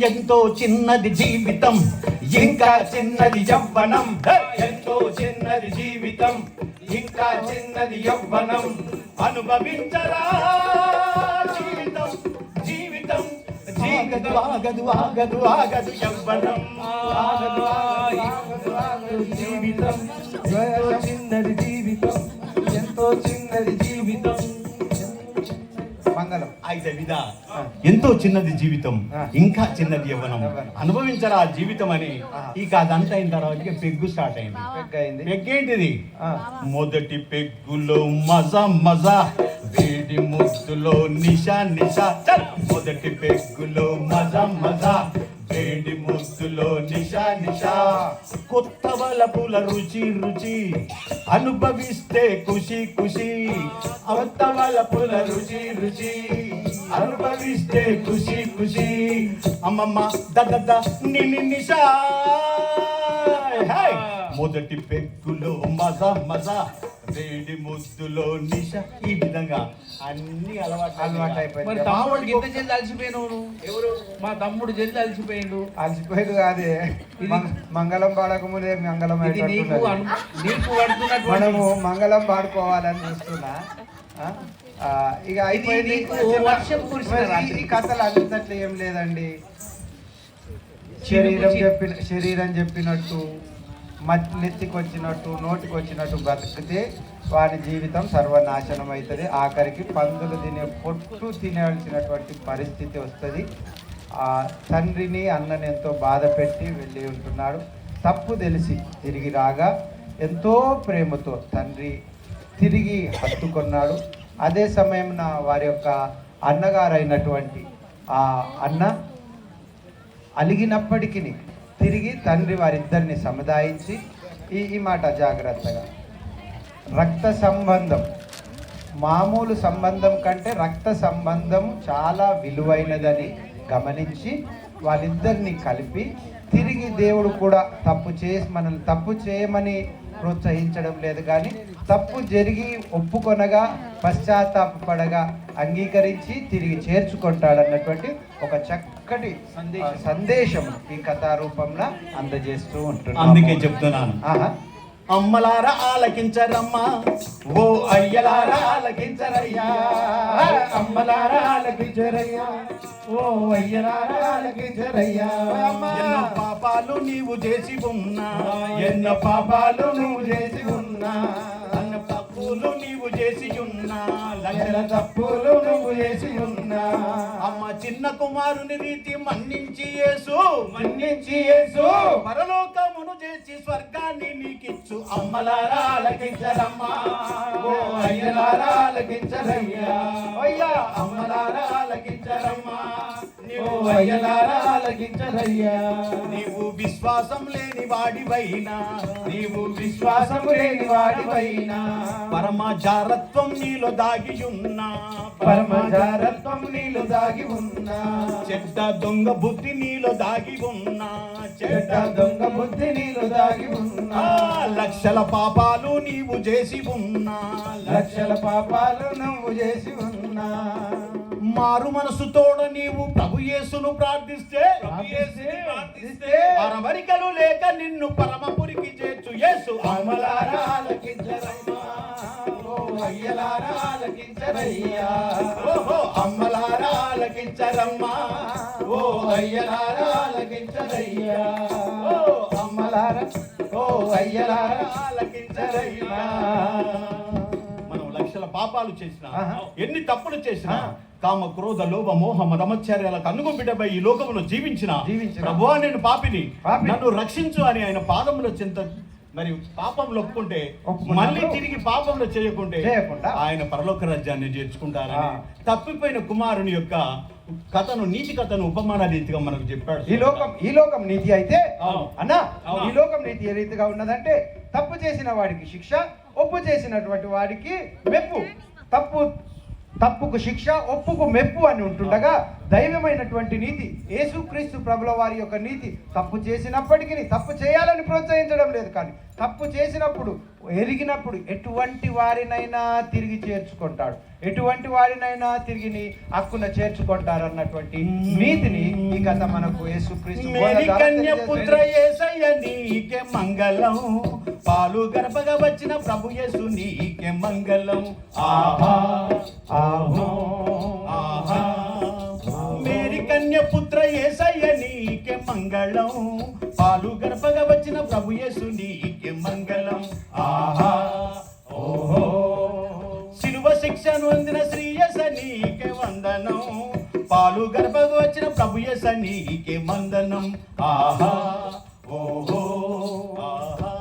ఎంతో చిన్నది జీవితం, ఇంకా చిన్నది యవ్వనం. ఎంతో చిన్నది జీవితం, ఇంకా చిన్నది యవ్వనం. అనుభవించరా జీవితం, జీవితం జీగదు ఆగదు ఆగదు ఆగదు యవ్వనం. ఆగదు ఆగదు ఆగదు జీవితం, ఎంతో చిన్నది జీవితం, ఎంతో చిన్నది జీవితం. మంగళం. అయితే విధా ఎంతో చిన్నది జీవితం, ఇంకా చిన్నది యవ్వనం. అనుభవించరా ఆ జీవితం అని. ఇక అదంతా అయిన తర్వాత పెగ్గు స్టార్ట్ అయింది. పెగ్గయింది. పెగ్గేంటిది? మొదటి పెగ్గులో మజా మజా, వేడి ముద్దులో నిషా నిషా. చల్! మొదటి పెగ్గులో మజా మజా, వేడి ముద్దులో నిషా నిషా. కొత్త వలపుల రుచి రుచి, అనుభవిస్తే ఖుషి ఖుషి. కొత్త వలపుల రుచి రుచి, అనుభవిస్తే ఖుషి ఖుషి. అమ్మమ్మ దద నిని నిషా. హే! మొదటి పెగ్గులో మజా మజా, వేడి ముద్దులో నిష. ఈ విధంగా అన్ని అలవాటు మరి అయిపోయింది. తమ్ముడు ఇంత జల్ది అలసిపోయినావు నువ్వు. ఎవరు? మా తమ్ముడు జల్ది అలసిపోయిండు. అలసిపోయేది కాదే, మంగళం పాడకముందే మంగళం ఇది నీకు అయిపోతున్నది. నీకు పడుతున్నటువంటి మనము మంగళం పాడుకోవాలని చూస్తున్నా. ఇక అయిపోయింది. నీకు వర్షం కురిసిన మరి రాత్రి. ఈ కథలు అంతట్లు ఏం లేదండి. శరీరం చెప్పినట్టు, నెత్తికి వచ్చినట్టు, నోటికి వచ్చినట్టు బ్రతికితే వాని జీవితం సర్వనాశనం అవుతుంది. ఆఖరికి పందులు తినే పొట్టు తినాల్సినటువంటి పరిస్థితి వస్తుంది. ఆ తండ్రిని అన్నని ఎంతో బాధ పెట్టి వెళ్ళి ఉంటున్నాడు. తప్పు తెలిసి తిరిగి రాగా ఎంతో ప్రేమతో తండ్రి తిరిగి హత్తుకున్నాడు. అదే సమయంలో వారి యొక్క అన్నగారైనటువంటి ఆ అన్న అలిగినప్పటికీ తిరిగి తండ్రి వారిద్దరిని సముదాయించి ఈ మాట జాగ్రత్తగా, రక్త సంబంధం మామూలు సంబంధం కంటే రక్త సంబంధం చాలా విలువైనదని గమనించి వాళ్ళిద్దరిని కలిపి తిరిగి దేవుడు కూడా మనల్ని తప్పు చేయమని ప్రోత్సహించడం లేదు, కానీ తప్పు జరిగి ఒప్పుకొనగా పశ్చాత్తాపడగా అంగీకరించి తిరిగి చేర్చుకుంటాడన్నటువంటి ఒక చక్కటి సందేశం ఈ కథారూపంలో అందజేస్తూ ఉంటున్నాను. అందుకే చెప్తున్నాను. ఆహా. అమ్మలారా ఆలకించరమ్మా, ఓ అయ్యలారా ఆలకించరయ్యా. అమ్మలారా ఆలకించరయ్యా, ఓ అయ్యలారా ఆలకించరయ్యా. ఎన్నో పాపాలు నీవు చేసి ఉన్నా, ఎన్నో పాపాలు నువ్వు చేసి ఉన్నా. అన్న తప్పులు నీవు చేసి ఉన్నా, లక్షల తప్పులు నువ్వు చేసి ఉన్నా. అమ్మ చిన్న కుమారుని రీతి మన్నించి యేసు పరలోకమును చేసి స్వర్గాన్ని నీకిచ్చు. అమ్మలారా ఆలకించరమ్మా, ఓ అయ్యలారా ఆలకించరయ్యా. అయ్యా అమ్మలారా ఆలకించరమ్మా, ఓ అయ్యలారా ఆలకించరయ్యా. నీవు విశ్వాసం లేని వాడివైనా, నీవు విశ్వాసం లేని వాడివైనా, పరమ జారత్వం నీలో దాగి ఉన్నా, పరమ జారత్వం నీలో దాగి ఉన్నా. చెడ్డ దొంగ బుద్ధి నీలో దాగి ఉన్నా, చెడ్డ దొంగ బుద్ధి నీలో దాగి ఉన్నా. లక్షల పాపాలు నీవు చేసి ఉన్నా, లక్షల పాపాలు నువ్వు చేసి ఉన్నా. మారు మనసు తోడ నీవు ప్రభు యేసును ప్రార్థిస్తే, అరవరికలు లేక నిన్ను పరమపురికి చేర్చు యేసు. అమలారా ఆలకించరమ్మా, ఓ అయ్యలారా ఆలకించరయ్యా ఓహో అమ్మలారా ఆలకించరమ్మా, ఓ అయ్యలారా ఆలకించరయ్యా ఓ అమ్మలారా ఓ అయ్యలారా ఆలకించరయ్యా. మనం లక్షల పాపాలు చేసినా, ఆహా. ఎన్ని తప్పులు చేసినా, ఆ. కామ క్రోధ లోభ మోహ మదమచ్చర్యాలకు అనుగుబిడ్డపై ఈ లోకములో జీవించిన జీవించిన. ప్రభువా నేను పాపిని, పాపిని. నన్ను రక్షించు అని ఆయన పాదముల చింత మరి పాపంలో ఒప్పుకుంటే ఒప్పుకున్నప్పుడు మళ్ళీ తిరిగి పాపంలో చేయకుండా ఆయన పరలోక రాజ్యాన్ని చేర్చుకుంటారని ఆ. తప్పిపోయిన కుమారుని యొక్క కథను, నీతి కథను ఉపమాన రీతిగా మనకు చెప్పాడు. ఈ లోకం నీతి అయితే అవును. అన్నా అవును. ఈ లోకం నీతి ఏ రీతిగా ఉన్నదంటే తప్పు చేసిన వాడికి శిక్ష, ఒప్పు చేసినటువంటి వాడికి మెప్పు. తప్పుకు శిక్ష, ఒప్పుకు మెప్పు అని ఉంటుండగా దైవమైనటువంటి నీతి యేసుక్రీస్తు ప్రభుల వారి యొక్క నీతి తప్పు చేసినప్పటికీ తప్పు చేయాలని ప్రోత్సహించడం లేదు, కానీ తప్పు చేసినప్పుడు ఎరిగినప్పుడు ఎటువంటి వారినైనా తిరిగి చేర్చుకుంటాడు, ఎటువంటి వారినైనా తిరిగి హక్కున చేర్చుకుంటారు అన్నటువంటి నీతిని ఈ కథ మనకు యేసుక్రీస్తు మేరీ కన్య పుత్ర యేసయ్య నీకే మంగళం, పాలు గర్భగా వచ్చిన ప్రభు యేసు నీకే మంగళం. ఆహా ఆహా ఆహా మేరీ కన్య పుత్ర యేసయ్య నీకే మంగళం, పాలు గర్భగా వచ్చిన ప్రభు యేసు నీకే మంగళం. ఆహా ఓహో శిలువ శిక్షను అందిన శ్రీ యేసు నీకే వందనం, పాలు గర్భగా వచ్చిన ప్రభు యేసు నీకే వందనం. ఆహా ఓహో ఆహా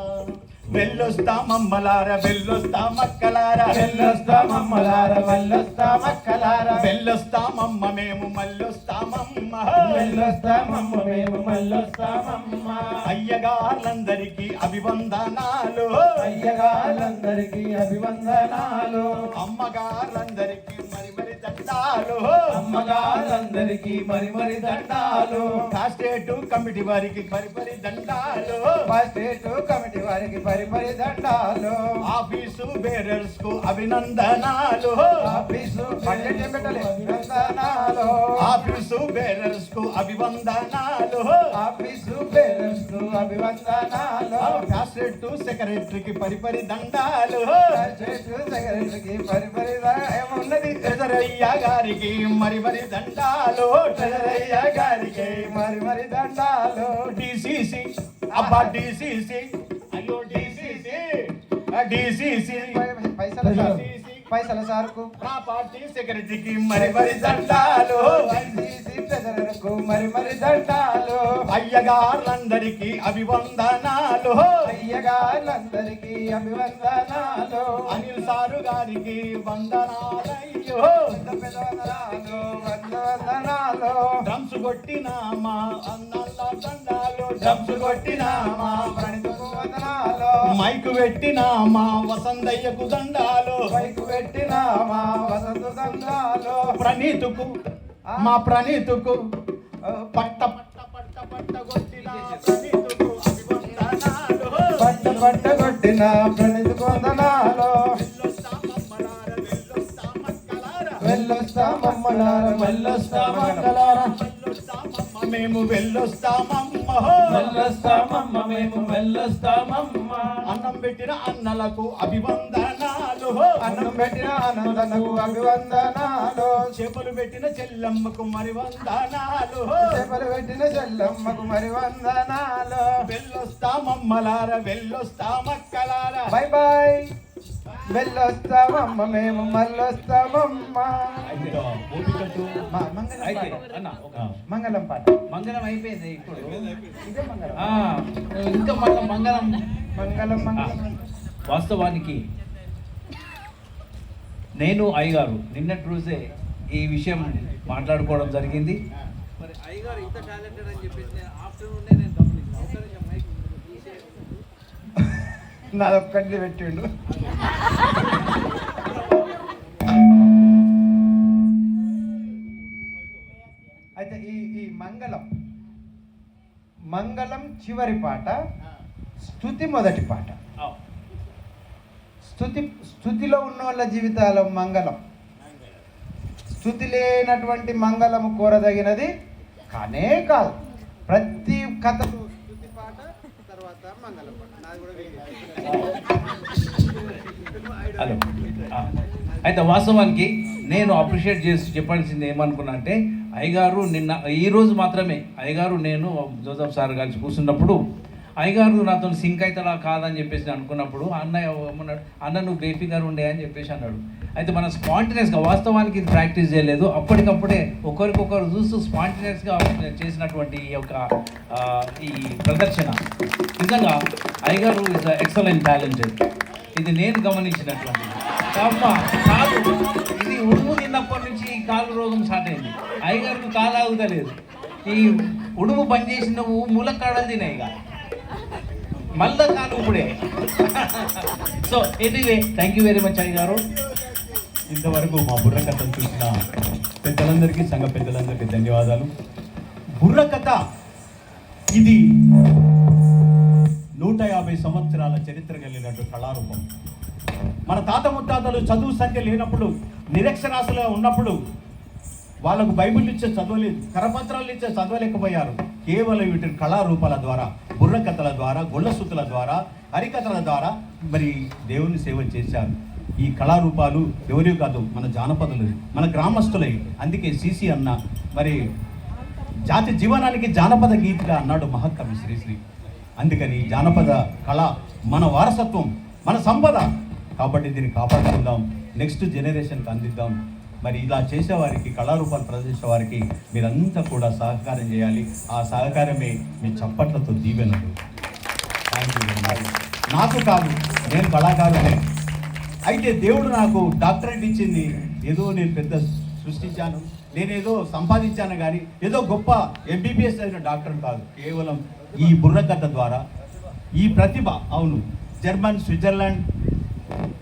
వెళ్ళొస్తామమ్మలార వెళ్ళొస్తామక్కలారా, వెళ్ళొస్తామమ్మలార వెళ్ళొస్తామక్కలారా, వెళ్ళొస్తామమ్మ మేము మళ్ళొస్తామమ్మ, వెళ్ళొస్తామమ్మ మేము మళ్ళొస్తామమ్మ. అయ్యగార్లందరికీ అభివందనాలు, అయ్యగార్లందరికీ అభివందనాలు, అమ్మగార్లందరికీ మరి మరి దండాలు, అమ్మగార్లందరికీ మరి మరి దండాలు, స్టేట్ కమిటీ వారికి పరిపరి దండాలు, స్టేట్ కమిటీ వారికి పరిపరి దండాలు, ఆఫీసు బేరర్స్ కు అభినందనాలు, ఆఫీసు బడ్జెట్ పెట్టలే అభివందనాలు, ఆఫీసు బేరర్స్ కు అభివందనాలు, ఆఫీసు బేరర్స్ కు అభివందనాలు, స్టేట్ సెక్రటరీకి పరిపరి దండాలు, స్టేట్ సెక్రటరీకి పరిపరి ఏమున్నది, ట్రెజరయ్య గారికి మరి మరి దండాలు, ట్రెజరయ్య గారికి మరి మరి దండాలు, డిసిసి అబ్బా డిసిసి అయ్యో డిసిసి డిసిసి పైసల సార్కు పార్టీ సెక్రటరీకి మరి మరి దండాలు, ట్రెజరర్కు మరి మరి దండాలు, అయ్యగార్లందరికీ అభివందనాలు, అయ్యగార్లందరికీ అభివందనాలు, అనిల్ సారు గారికి వందనాలయ్యో, వందనాలు వందనాలు, డ్రమ్స్ కొట్టినామా అన్నల్ల దండాలు, డ్రమ్స్ కొట్టినామా ప్రణితకు వందనాలు, మైకు పెట్టినామా వసంతయ్యకు దండాలు, పైకు పెట్టినామా వసంత దండాలు, ప్రణీతుకు మా ప్రణీతుకు పట్ట పట్ట పట్ట పట్ట కొట్టిన ప్రణీతుకు అభివందనాలు, పట్ట పట్ట కొట్టిన ప్రణితకు వందనాలు, వెళ్ళొస్తామమ్మలార వెళ్ళొస్తామక్కలార, వెళ్ళొస్తామమ్మలార వెళ్ళొస్తామక్కలార, వెళ్ళొస్తామమ్మ మేము వెళ్ళొస్తామమ్మ, వెళ్ళొస్తామమ్మ మేము వెళ్ళొస్తామమ్మ, అన్నం పెట్టిన అన్నలకు అభివందనాలు, అన్నం పెట్టిన ఆనందనకు అభివందనాలు, చేపలు పెట్టిన చెల్లమ్మకు మరి వందనాలు, చేపలు పెట్టిన చెల్లమ్మకు మరి వందనాలు, వెళ్ళొస్తామమ్మలార వెళ్ళొస్తామక్కలార. బై బై వెళ్ళొస్తామమ్మ మేము మళ్ళొస్తామమ్మ. మంగళం పాట మంగళం అయిపోయింది ఇప్పుడు. ఇదే మంగళం. ఇంకా మళ్ళీ మంగళం. మంగళం మంగళం. వాస్తవానికి నేను అయ్యగారు నిన్నటి రోజే ఈ విషయం మాట్లాడుకోవడం జరిగింది. మరి అయ్యగారు ఇంత టాలెంటెడ్ అని చెప్పేసి ఆఫ్టర్నూన్ నేను గమనించాను. నాదొక్కటి పెట్టిండు. అయితే ఈ మంగళం చివరి పాట, స్తుతి మొదటి పాట. స్తుతిలో ఉన్న వాళ్ళ జీవితాల మంగళం, స్తుతి లేనటువంటి మంగళము కోరదగినది కానే కాదు. ప్రతి కథలు స్తుతి పాట, తర్వాత హలో అయితే వాస్తవానికి నేను అప్రిషియేట్ చేసి చెప్పాల్సింది ఏమనుకున్నా అంటే అయ్యగారు నిన్న ఈరోజు మాత్రమే అయ్యగారు నేను జోసఫ్ సార్ కలిసి కూర్చున్నప్పుడు అయ్యగారు నాతో సింక్ అవుతాడా కాదని చెప్పేసి నేను అనుకున్నప్పుడు అన్నయ్య ఏమన్నాడు, అన్న నువ్వు బేఫికర్ ఉండే అని చెప్పేసి అన్నాడు. అయితే మనం స్పాంటినియస్గా వాస్తవానికి ఇది ప్రాక్టీస్ చేయలేదు, అప్పటికప్పుడే ఒకరికొకరు చూస్తూ స్పాంటినియస్గా చేసినటువంటి ఈ యొక్క ఈ ప్రదర్శన నిజంగా అయ్యగారు ఇస్ ఎక్సలెంట్ టాలెంటెడ్. ఇది నేను గమనించినటువంటి కాలు ఇది ఉడుము తిన్నప్పటి నుంచి కాలు రోగం స్టార్ట్ అయింది. అయ్యగారికి కాలు ఆగుతలేదు. ఈ ఉడుము బంద్ చేసి నువ్వు మూలకాడలు తినాయిగా మళ్ళా కాలు ఇప్పుడే. So anyway thank you very much అయ్యగారు. ఇంతవరకు మా బుర్రకథను చూసిన పెద్దలందరికీ, సంఘ పెద్దలందరికీ ధన్యవాదాలు. బుర్రకథ ఇది 150 సంవత్సరాల చరిత్ర కలిగినట్టు కళారూపం. మన తాత ముత్తాతలు చదువు సంఖ్య లేనప్పుడు, నిరక్షరాస్యులుగా ఉన్నప్పుడు వాళ్ళకు బైబిల్ ఇచ్చే చదవలేదు, కరపత్రాలు ఇచ్చే చదవలేకపోయారు. కేవలం వీటి కళారూపాల ద్వారా, బుర్రకథల ద్వారా, గొల్లసుతుల ద్వారా, హరికథల ద్వారా మరి దేవుని సేవ చేశారు. ఈ కళారూపాలు ఎవరి కాదు, మన జానపదులు, మన గ్రామస్తులై. అందుకే సిసి అన్న మరి జాతి జీవనానికి జానపద గీతిగా అన్నాడు మహాకవి శ్రీశ్రీ. అందుకని జానపద కళ మన వారసత్వం, మన సంపద. కాబట్టి దీన్ని కాపాడుకుందాం, నెక్స్ట్ జనరేషన్కి అందిద్దాం. మరి ఇలా చేసేవారికి, కళారూపాలు ప్రదర్శించే వారికి మీరంతా కూడా సహకారం చేయాలి. ఆ సహకారమే మీ చప్పట్లతో దీవెనలు. Thank you very much. నాకు కాదు, నేను కళాకారునే. అయితే దేవుడు నాకు డాక్టరేట్ ఇచ్చింది ఏదో నేను పెద్ద సృష్టించాను, నేనేదో సంపాదించాను, కానీ ఏదో గొప్ప ఎంబీబీఎస్ అయిన డాక్టర్ కాదు. కేవలం ఈ బుర్రకథ ద్వారా, ఈ ప్రతిభ. అవును, జర్మన్, స్విట్జర్లాండ్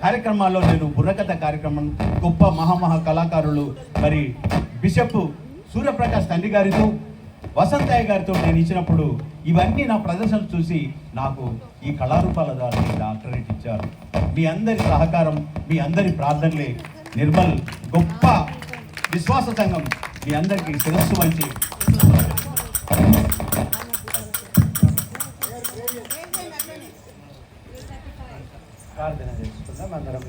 కార్యక్రమాల్లో నేను బుర్రకథ కార్యక్రమం గొప్ప మహామహా కళాకారులు మరి బిషప్ సూర్యప్రకాష్ తండ్రి గారితో, వసంతయ్య గారితో నేను ఇచ్చినప్పుడు ఇవన్నీ నా ప్రదర్శనలు చూసి నాకు ఈ కళారూపాల ద్వారా డాక్టరేట్ ఇచ్చారు. మీ అందరి సహకారం, మీ అందరి ప్రార్థనలే నిర్మల్ గొప్ప విశ్వాస సంఘం మీ అందరికీ శిరస్సు వంచి ప్రార్థన చేసుకుందాం అందరం.